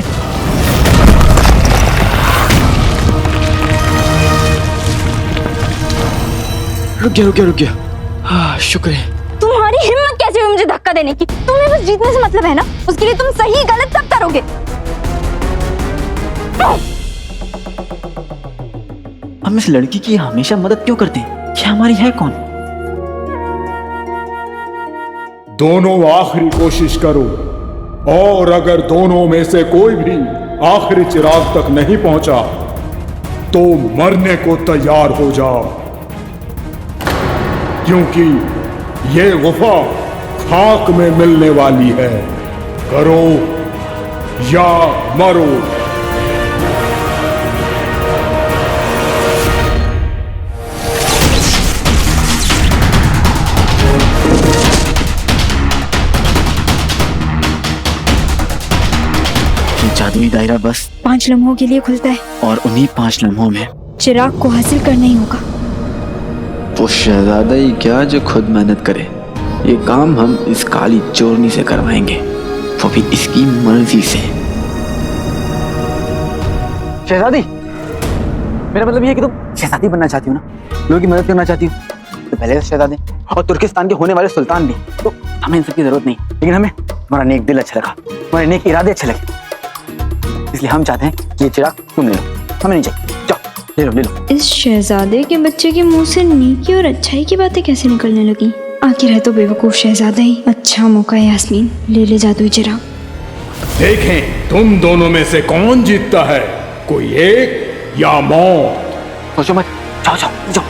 रुक गया। हाँ शुक्र है। तुम्हारी हिम्मत कैसे हुई मुझे धक्का देने की? तुम्हें बस जीतने से मतलब है ना? उसके लिए तुम सही गलत सब करोगे। हम इस लड़की की हमेशा मदद क्यों करते हैं? क्या हमारी है कौन? दोनों आखिरी कोशिश करो, और अगर दोनों में से कोई भी आखिरी चिराग तक नहीं पहुंचा तो मरने को तैयार हो जाओ, क्योंकि ये गुफा खाक में मिलने वाली है। करो या मरो। जादुई दायरा बस 5 लम्हों के लिए खुलता है, और उन्हीं 5 लम्हों में चिराग को हासिल करना ही होगा। वो शहजादा ही क्या जो खुद मेहनत करे। ये काम हम इस काली चोरनी से करवाएंगे, वो भी इसकी मर्जी से। शहजादी, मेरा मतलब ये है कि तुम शहजादी बनना चाहती हो ना, लोगों की मदद करना चाहती हो, तो पहले से शहजादी और तुर्किस्तान के होने वाले सुल्तान भी, तो हमें इन सब की जरूरत नहीं, लेकिन हमें तुम्हारा नेक दिल अच्छा लगा, तुम्हारे नेक इरादे अच्छे लगे, इसलिए हम चाहते हैं कि ये चिराग तुम ले लो, हमें नहीं चाहिए, जाओ ले लो ले लो। इस शहजादे के बच्चे के मुंह से नेकी और अच्छाई की बातें कैसे निकलने लगी? आखिर है तो बेवकूफ शहजादा ही। अच्छा मौका है यास्मीन, ले ले जादुई चिराग। देखें तुम दोनों में से कौन जीतता है, कोई एक या मौत। सोचो मत, जाओ जाओ जाओ।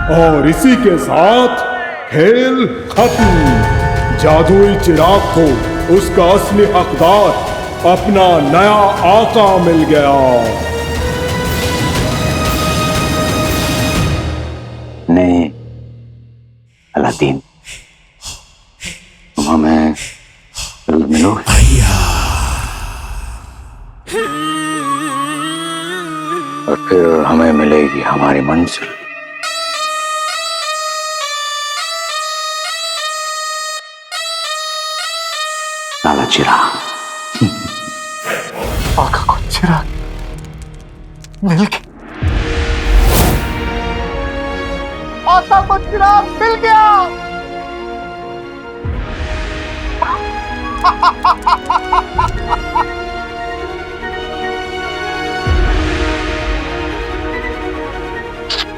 और इसी के साथ खेल खत्म। जादुई चिराग को उसका असली हकदार अपना नया आका मिल गया। नहीं अलादीन, तुम हमें जल्द मिलोगे। और फिर हमें मिलेगी हमारी मंजिल। काला चिराग। आका को चिराग मिल गया। आका को चिराग मिल गया।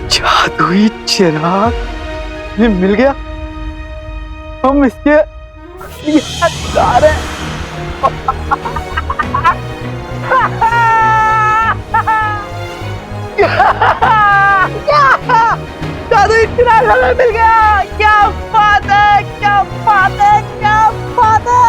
जादुई चिराग ये मिल गया, हम इसके हकदार हैं। जादुई चिराग हमें मिल गया। क्या बात है, क्या बात है, क्या बात है।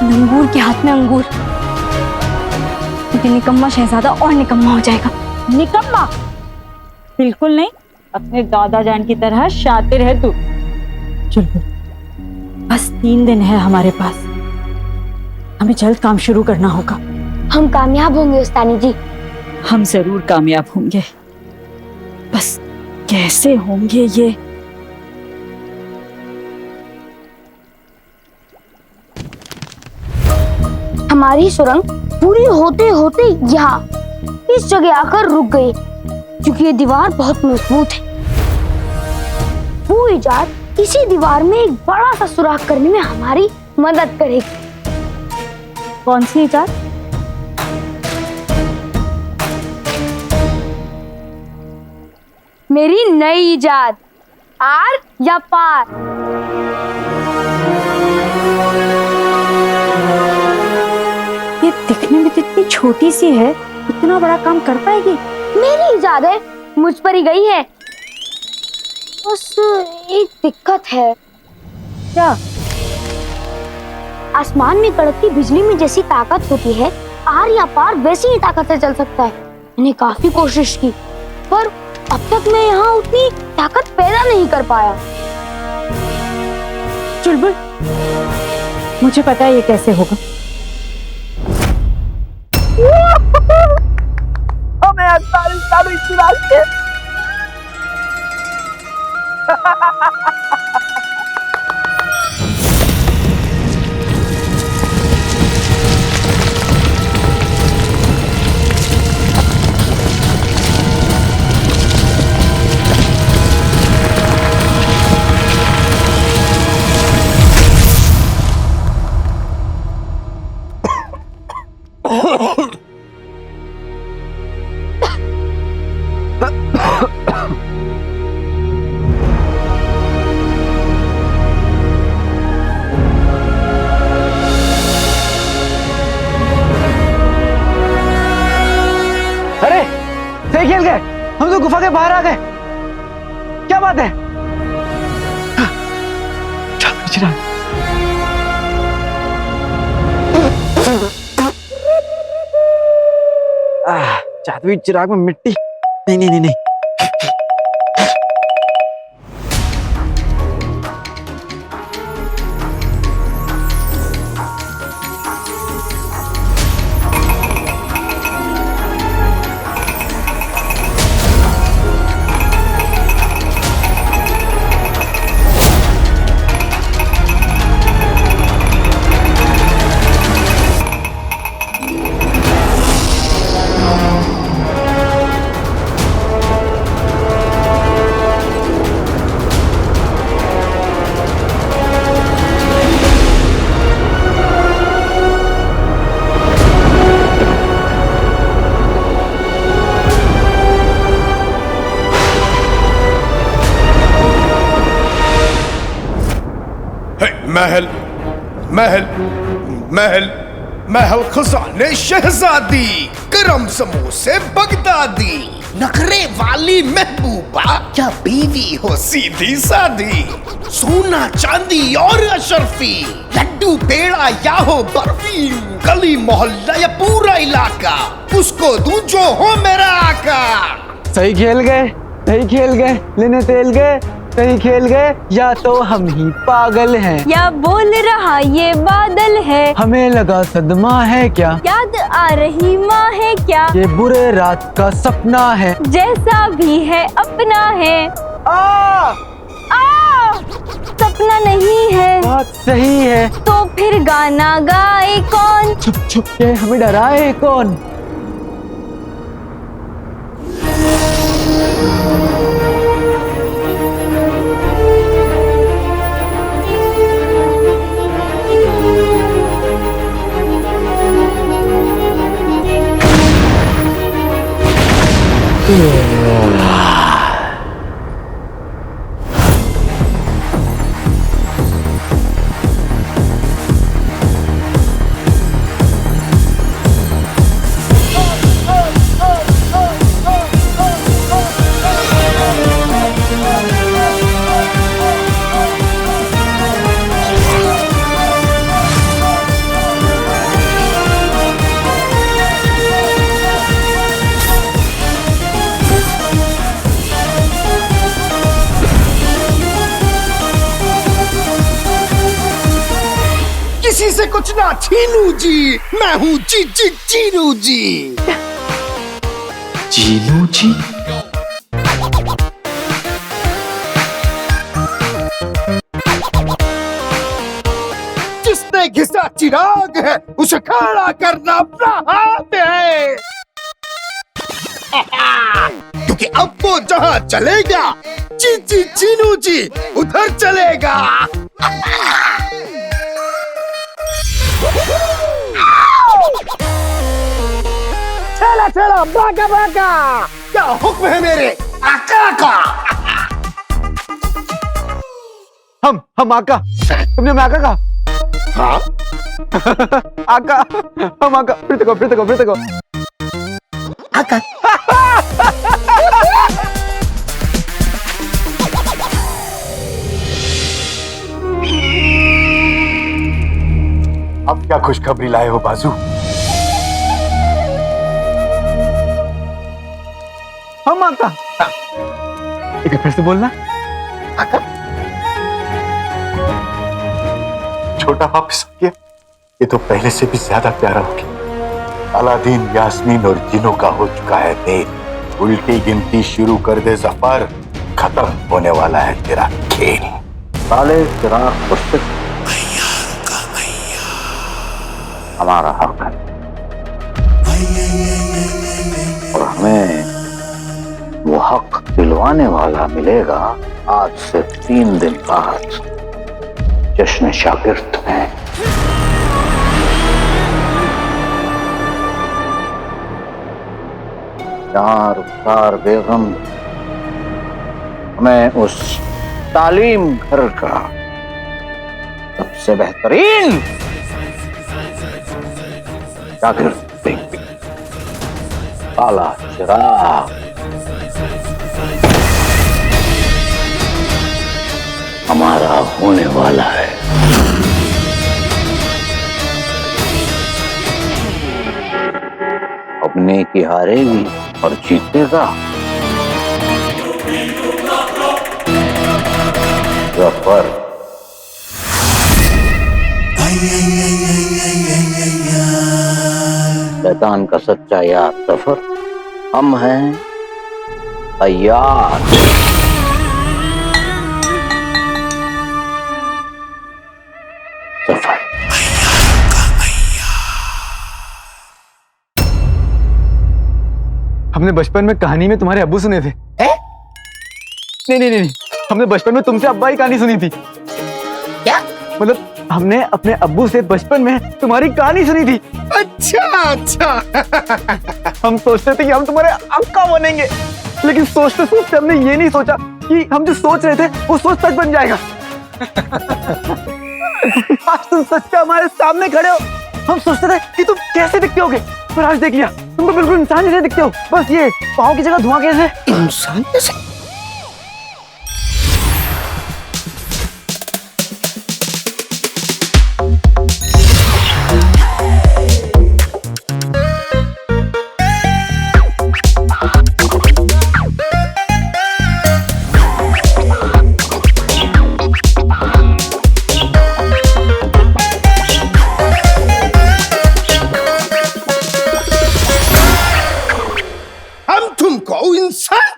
लंगूर के हाथ में अंगूर, क्योंकि निकम्मा शहजादा और निकम्मा हो जाएगा। निकम्मा बिल्कुल नहीं, अपने दादा जान की तरह शातिर है तू। चलो बस 3 दिन है हमारे पास, हमें जल्द काम शुरू करना होगा। हम कामयाब होंगे उस्तानी जी। हम जरूर कामयाब होंगे, बस कैसे होंगे ये। हमारी सुरंग पूरी होते होते यहाँ इस जगह आकर रुक गई, क्योंकि ये दीवार बहुत मजबूत है। वो इजाद इसी दीवार में एक बड़ा सा सुराख करने में हमारी मदद करेगी। कौन सी इजाद? मेरी नई इजाद, आर या पार। ये दिखने में तो इतनी छोटी सी है, इतना बड़ा काम कर पाएगी? मेरी इजाद है, मुझ पर ही गई है। बस एक दिक्कत है। क्या? आसमान में कड़कती बिजली में जैसी ताकत होती है, आर या पार वैसी ही ताकत से चल सकता है। मैंने काफी कोशिश की, पर अब तक मैं यहाँ उतनी ताकत पैदा नहीं कर पाया। चुलबुल, मुझे पता है ये कैसे होगा। हमें जादुई चिराग के अरे सही खेल गए, हम तो गुफा के बाहर आ गए। क्या बात है? जादुई चिराग। जादुई चिराग में मिट्टी नहीं नहीं नहीं नहीं। महल महल महल महल खजाने शहजादी, गरम समोसे बगदादी, नखरे वाली महबूबा, क्या बीवी हो सीधी सादी, सोना चांदी और अशरफी, लड्डू पेड़ा या हो बर्फी, गली मोहल्ला या पूरा इलाका, उसको दूं जो हो मेरा आका। सही खेल गए, सही खेल गए, लेने तेल गए, सही खेल गए, या तो हम ही पागल हैं, या बोल रहा ये बादल है, हमें लगा सदमा है क्या, याद आ रही माँ है क्या, ये बुरे रात का सपना है, जैसा भी है अपना है। आ सपना नहीं है, बात सही है, तो फिर गाना गाए कौन, छुप छुप के हमें डराए कौन। किसी से कुछ ना छीनू जी, मैं हूँ जी जी जीनू जी। जीनू जी? जिसने घिसा चिराग है उसे खड़ा करना अपना हाथ है, क्योंकि अब वो जहाँ चलेगा जी जी जीनू जी उधर चलेगा। चला चला भागा भागा, क्या हुक्म है मेरे आका का। हम आका, तुमने मैं आका कहा? हाँ आका, हम आका, फिर तको आका। अब क्या खुशखबरी लाए हो बाजू? हम आका। एक फिर से बोलना। आका। छोटा वापस आ गया, ये तो पहले से भी ज्यादा प्यारा हो गया। अलादीन, यास्मीन और जिनों का हो चुका है देर। उल्टी गिनती शुरू कर दे जफर, खत्म होने वाला है तेरा खेल। साले चिराग को सिर्फ हमारा हक है और हमें वो हक दिलवाने वाला मिलेगा आज से 3 दिन बाद जश्न शागिर्द में। जहां रुखसार बेगम हमें उस तालीम घर का सबसे बेहतरीन शागिर्द देंगे। काला चिराग हमारा होने वाला है। अपने की हारेगी और जीतेगा जफर। शैतान का सच्चा यार जफर, हम हैं तैयार। जफर हमने बचपन में कहानी में तुम्हारे अब्बू सुने थे। नहीं, हमने बचपन में तुमसे अब्बा की कहानी सुनी थी। क्या? मतलब हमने अपने अब्बू से बचपन में तुम्हारी कहानी सुनी थी। अच्छा हम सोचते थे कि हम तुम्हारे अक्का बनेंगे, लेकिन सोचते सोचते हमने ये नहीं सोचा कि हम जो सोच रहे थे वो सोच सच बन जाएगा। आज तुम सच का हमारे सामने खड़े हो। हम सोचते थे कि तुम कैसे दिखते होगे, पर आज देख लिया तुम तो बिल्कुल इंसान जैसे दिखते हो। बस ये पाँव की जगह धुआं कैसे। इंसान जैसे?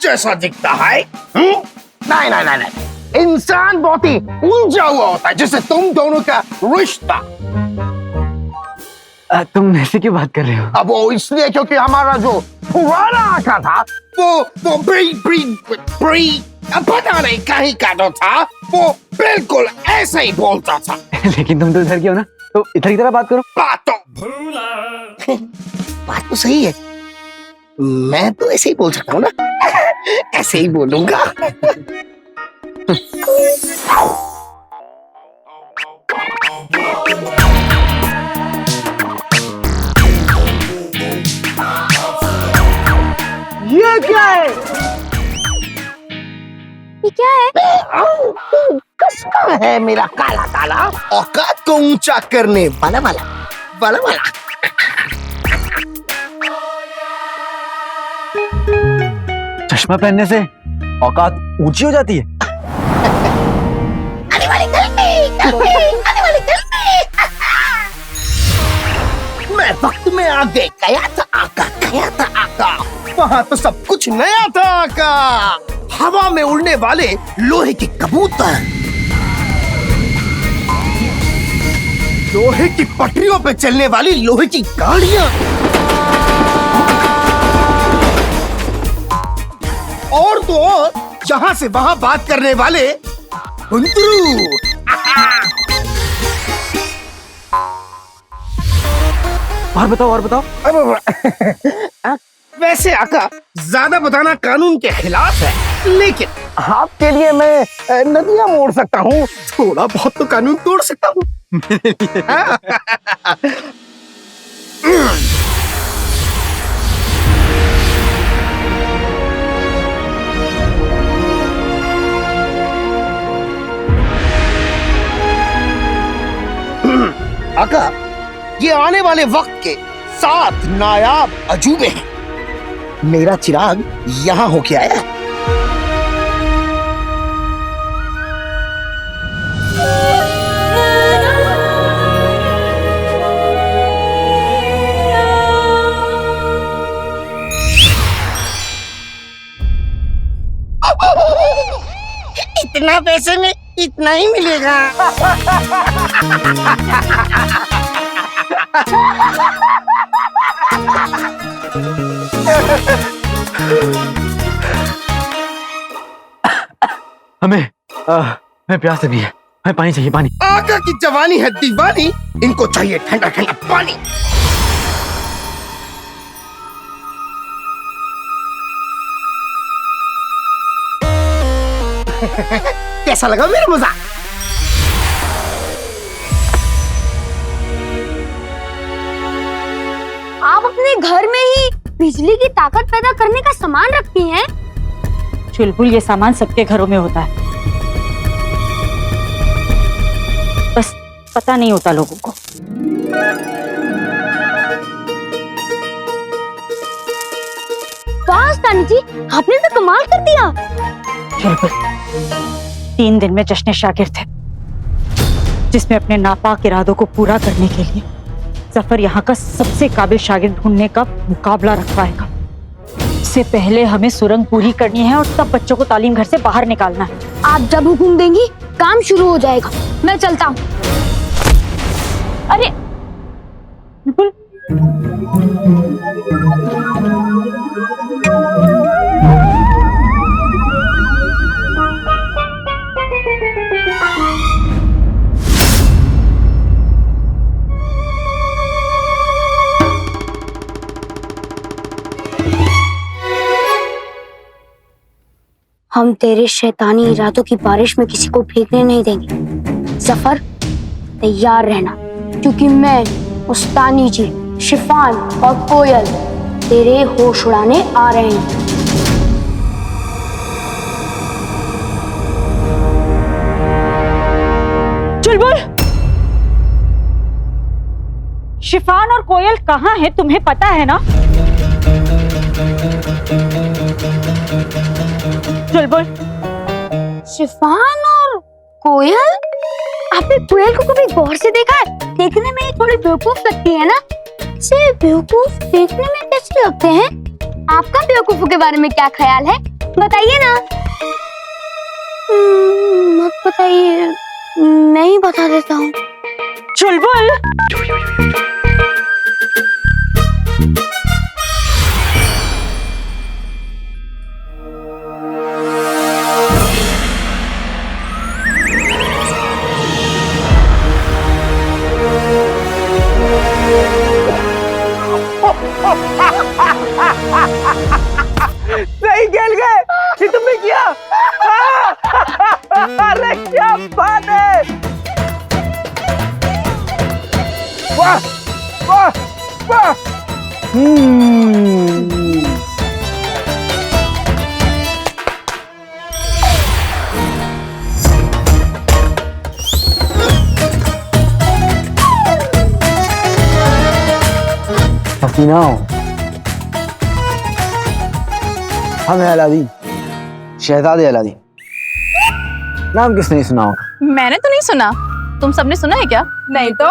जैसा दिखता है? नहीं, इंसान बहुत ही ऊंचा हुआ होता है, जैसे तुम दोनों का रिश्ता। तुम ऐसे क्यों बात कर रहे हो? अब वो इसलिए क्योंकि हमारा जो पुराना आका था वो पता नहीं कहीं का तो था, वो बिल्कुल ऐसे ही बोलता था। लेकिन तुम तो इधर के हो ना, तो इधर की तरह बात करो। बात तो सही है, मैं तो ऐसे ही बोल सकता हूँ ना। ऐसे ही बोलूंगा। ये क्या है? ये क्या है? किसका है मेरा काला काला औकात को ऊंचा करने वाला वाला। चश्मा पहनने से औकात ऊंची हो जाती है। आने वाली मैं वक्त में आगे गया था आका। वहाँ तो सब कुछ नया था आका। हवा में उड़ने वाले लोहे के कबूतर, लोहे की पटरियों पे चलने वाली लोहे की गाड़ियां, और तो और जहां से वहां बात करने वाले हुंदरू। और बताओ। वैसे आका ज्यादा बताना कानून के खिलाफ है, लेकिन आपके लिए मैं नदियां मोड़ सकता हूँ, थोड़ा बहुत तो कानून तोड़ सकता हूँ। आका, ये आने वाले वक्त के 7 नायाब अजूबे हैं। मेरा चिराग यहाँ होके आया है। इतना पैसे में इतना ही मिलेगा। हमें प्यास लगी है, हमें पानी चाहिए, पानी। आका की जवानी है दीवानी, इनको चाहिए ठंडा ठंडा पानी। कैसा लगा मेरा मजाक? आप अपने घर में ही बिजली की ताकत पैदा करने का सामान रखती हैं? चुलबुल, ये सामान सबके घरों में होता है, बस पता नहीं होता लोगों को। वाह तानी जी, आपने तो कमाल कर दिया। चुलबुल, 3 दिन में जश्न शागिर थे, जिसमें अपने नापाक इरादों को पूरा करने के लिए जफर यहाँ का सबसे काबिल शागिर्द ढूंढने का मुकाबला रखवाएगा। इससे पहले हमें सुरंग पूरी करनी है और सब बच्चों को तालीम घर से बाहर निकालना है। आप जब हुक्म देंगी काम शुरू हो जाएगा। मैं चलता हूँ। अरे बिल्कुल, हम तेरे शैतानी इरादों की बारिश में किसी को भीगने नहीं देंगे। जफर, तैयार रहना, क्योंकि मैं, उस्तानी जी, शिफान और कोयल तेरे होश उड़ाने आ रहे हैं। चुलबुल, शिफान और कोयल कहाँ है तुम्हें पता है ना? चुलबुल, शिफान और कोयल? आपने कोयल को कभी गौर से देखा है? देखने में ये थोड़ी बेवकूफ लगती है ना? से बेवकूफ देखने में कैसे लगते हैं? आपका बेवकूफों के बारे में क्या ख्याल है? बताइए ना। मत बताइए, मैं ही बता देता हूँ। चुलबुल, सही खेल गए। ये तुमने किया। अरे क्या बात है। वाह वाह वाह। हसीना हो, हम है अलादीन, शहजादे अलादीन। नाम किसने नहीं सुना होगा? मैंने तो नहीं सुना, तुम सबने सुना है क्या? नहीं तो।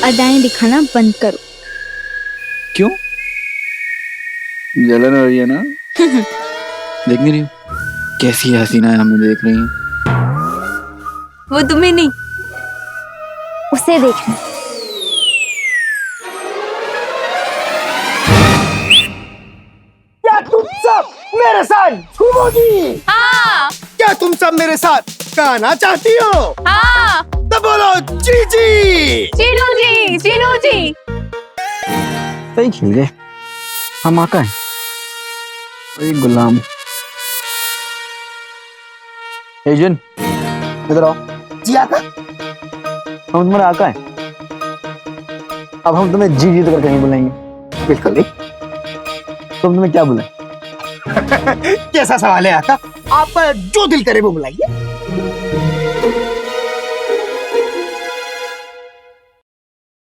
अदाएं दिखाना बंद करो। क्यों? जलन हो रही है ना? देख नहीं रही हो? कैसी हसीनाएं हमें देख रही हैं? वो तुम्हें नहीं, उसे देखना। क्या तुम सब मेरे साथ घूमोगी? हाँ। क्या तुम सब मेरे साथ गाना चाहती हो? हाँ। तो बोलो जी जी। चीनू जी, चीनू जी। सही खेल गए। हम आका हैं, एक गुलाम। एजन, इधर आओ। जी आका। हम तुम्हारे आका हैं। अब हम तुम्हें जी जी तो करके नहीं बुलाएंगे। बिल्कुल नहीं। तुम तुम्हें क्या बुलाएं? कैसा सवाल है आका? आप जो दिल करे वो बुलाइए।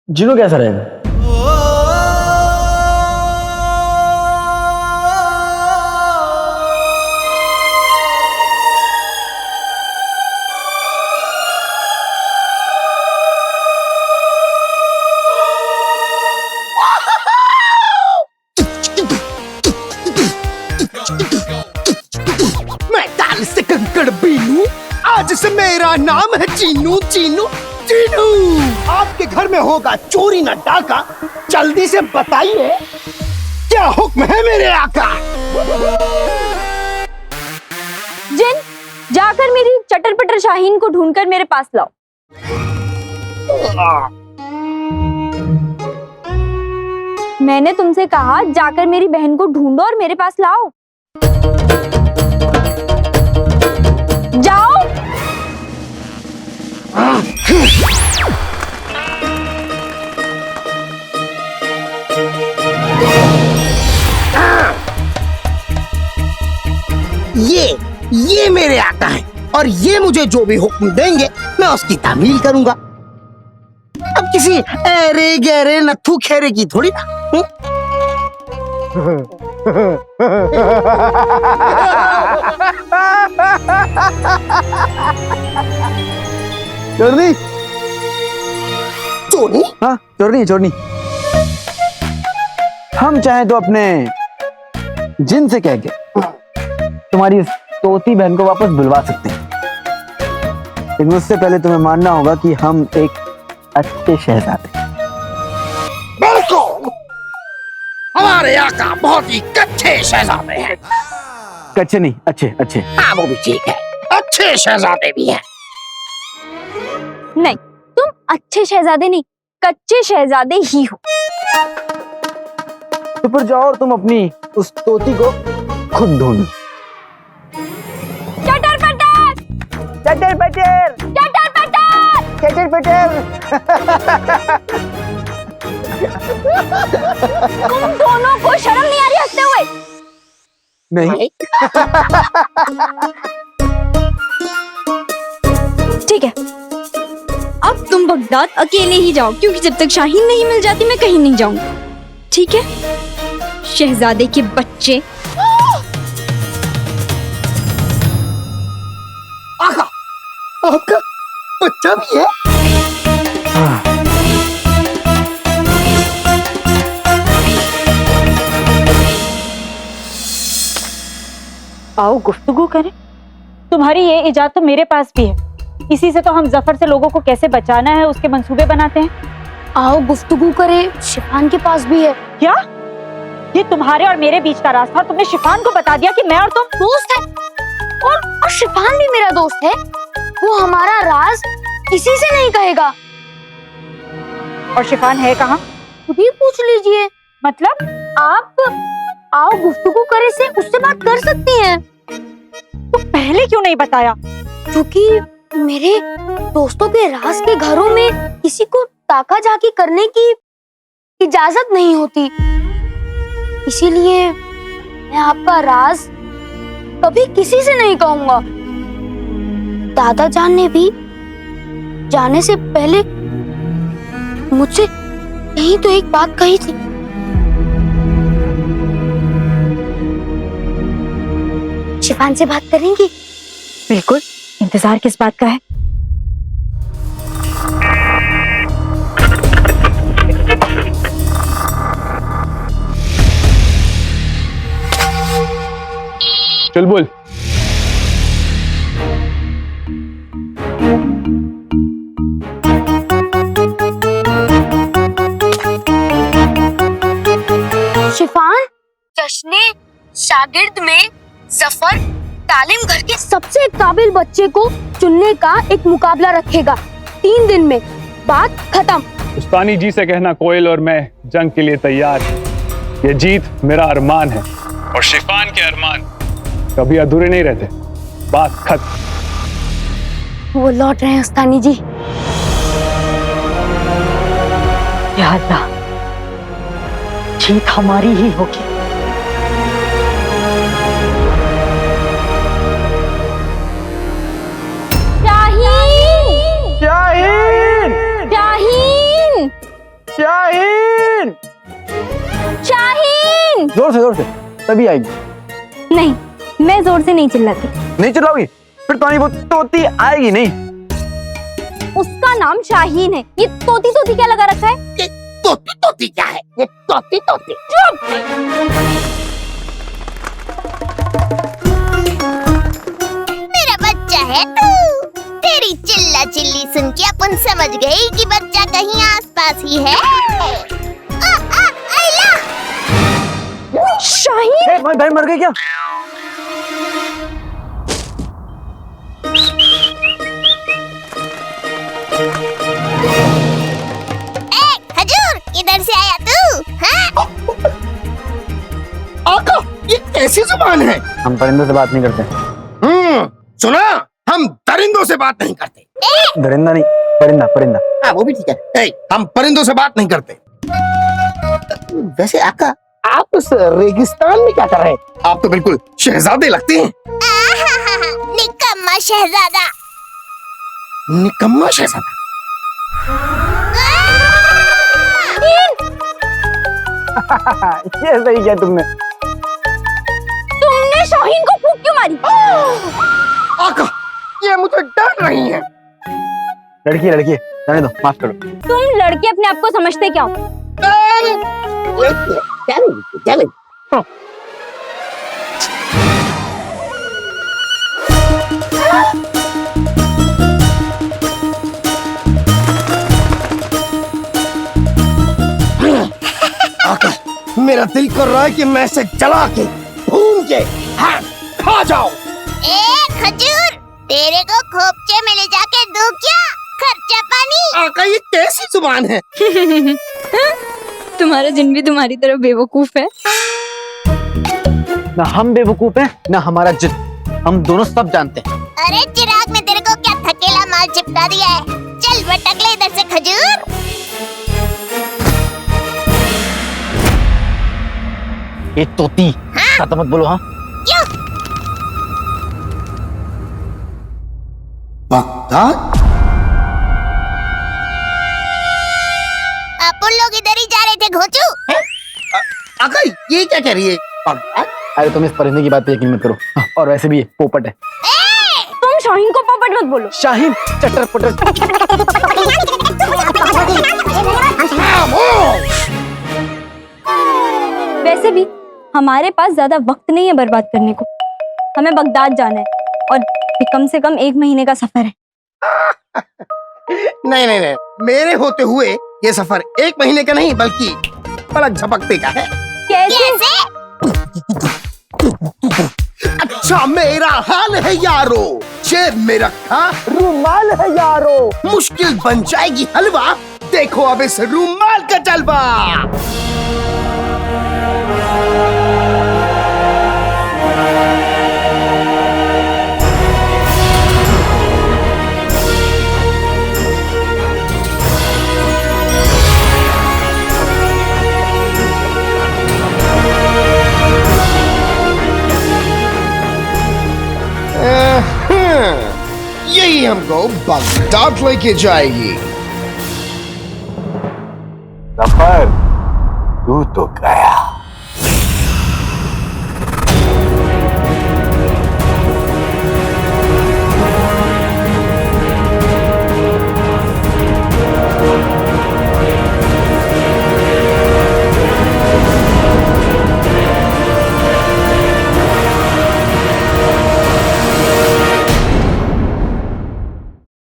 जिनू कैसा रहेगा? मैं ताल से कंकड़ बीनू, आज से मेरा नाम है चीनू चीनू चीनू। आपके घर में होगा चोरी न डाका, जल्दी से बताइए क्या हुक्म है मेरे आका? जिन, जाकर मेरी चटर पटर शाहीन को ढूंढकर मेरे पास लाओ। मैंने तुमसे कहा जाकर मेरी बहन को ढूंढो और मेरे पास लाओ। जाओ। ये मेरे आका है और ये मुझे जो भी हुक्म देंगे मैं उसकी तामील करूंगा। अब किसी अरे गहरे नत्थू खेरे की थोड़ी ना। चोरनी चोरनी? हाँ चोरनी चोरनी। हम चाहे तो अपने जिन से कह के तुम्हारी इस तोती बहन को वापस बुलवा सकते हैं, लेकिन उससे पहले तुम्हें मानना होगा कि हम एक अच्छे शहजादे। बिल्कुल, हमारे आका बहुत ही कच्चे शहजादे हैं। कच्चे नहीं, अच्छे अच्छे। हाँ वो भी ठीक है, अच्छे शहजादे भी हैं। नहीं, तुम अच्छे शहजादे नहीं, कच्चे शहजादे ही हो। तो फिर जाओ और तुम अपनी उस तोती को खुद ढूंढो। चटर पटर, चटर पटर, चटर पटर, चटर पटर। तुम दोनों को शर्म नहीं आ रही हंसते हुए? नहीं। ठीक है, अब तुम बगदाद अकेले ही जाओ, क्योंकि जब तक शाहीन नहीं मिल जाती मैं कहीं नहीं जाऊंगी। ठीक है शहजादे के बच्चे। आका, आपका बच्चा भी है? आओ गुफ्तगू करें। तुम्हारी ये इजाद तो मेरे पास भी है, इसी से तो हम जफर से लोगों को कैसे बचाना है उसके मंसूबे बनाते हैं। आओ गुफ्तगू करें, शिफान के पास भी है। क्या? ये तुम्हारे और मेरे बीच का रास्ता, तुमने शिफान को बता दिया कि मैं और तुम दोस्त है, और शिफान भी मेरा दोस्त है। वो हमारा राज किसी से नहीं कहेगा। और शिफान है कहाँ? खुद ही पूछ लीजिए। मतलब? आप आओ गुफ्तगू करे से उससे बात कर सकती हैं। तो पहले क्यों नहीं बताया? क्योंकि मेरे दोस्तों के राज के घरों में किसी को ताका झाकी करने की इजाजत नहीं होती, इसीलिए मैं आपका राज कभी किसी से नहीं कहूंगा। दादा जान ने भी जाने से पहले मुझसे कहीं तो एक बात कही थी। शिफान से बात करेंगी? बिल्कुल, इंतजार किस बात का है? चल बोल। शिफान, जश्ने शागिर्द में जफर तालीम घर के सबसे काबिल बच्चे को चुनने का एक मुकाबला रखेगा 3 दिन में। बात खत्म। उस्तानी जी से कहना कोयल और मैं जंग के लिए तैयार हैं। ये जीत मेरा अरमान है और शिफान के अरमान कभी अधूरे नहीं रहते। बात खत्म। वो लौट रहे हैं उस्तानी जी। या अल्लाह, जीत हमारी ही होगी। शाहीन, शाहीन, शाहीन, शाहीन। जोर से तभी आएगी। नहीं, मैं जोर से नहीं चिल्लाती। नहीं चिल्लाओगी फिर तुम्हारी वो तोती आएगी नहीं। उसका नाम शाहीन है, ये तोती तोती क्या लगा रखा है? ये तोती तोती क्या है? ये तोती तोती। चुप। मेरा बच्चा है तू। तेरी चिल्ला चिल्ली सुन के अपन समझ गए कि बच्चा कहीं आसपास ही है। आइला। शाहीन, तुम्हारी बहन मर गई क्या? खजूर इधर से आया तू? हाँ? आका, ये कैसी जुबान है? हम परिंदों से बात नहीं करते। सुना, हम दरिंदों से बात नहीं करते। दरिंदा नहीं, परिंदा परिंदा। हाँ वो भी ठीक है। हम परिंदों से बात नहीं करते। वैसे आका, आप उस रेगिस्तान में क्या कर रहे हैं? आप तो बिल्कुल शहजादे लगते हैं। निकम्मा शहजादा। निकम्मा शहजादा? ये सही किया तुमने। तुमने शाहीन को फूंक क्यों मारी? आका, ये मुझे डांट रही है। लड़की है, लड़की है, जाने दो, माफ करो। तुम लड़के अपने आप को समझते क्या हो? चले। आका, मेरा दिल कर रहा है कि मैं इसे जला के भून के हाँ खा जाऊं। खजूर, तेरे को खोपचे में ले जाके दूं क्या? खर्चा पानी। आका, ये कैसी जुबान है? तुम्हारा जिन भी तुम्हारी तरह बेवकूफ है। ना हम बेवकूफ हैं, ना हमारा जिन। हम दोनों सब जानते हैं। अरे चिराग ने तेरे को क्या थकेला माल चिपका दिया है? चल भटक ले इधर से खजूर। ये तोती, ज्यादा मत बोलो। हाँ, क्यों? बगदाद? अपन लोग इधर ही जा रहे थे घोचू। आका, ये क्या कह रही है? बगदाद? अरे तुम इस परिंदे की बात पे यकीन मत करो। हाँ, और वैसे भी ये पोपट है। तुम शाहीन को पोपट मत बोलो। शाहीन चटर पटर। वैसे भी हमारे पास ज्यादा वक्त नहीं है बर्बाद करने को। हमें बगदाद जाना है और ये कम से कम 1 महीने का सफर है। नहीं नहीं नहीं, मेरे होते हुए ये सफर 1 महीने का नहीं बल्कि पलक झपकते का है। कैसे? अच्छा मेरा हाल है यारो, जेब में रखा रुमाल है यारो, मुश्किल बन जाएगी हलवा, देखो अब इस रुमाल का जलवा। यही हमको बगदाद लेके जाएगी। सफर तू तो गया।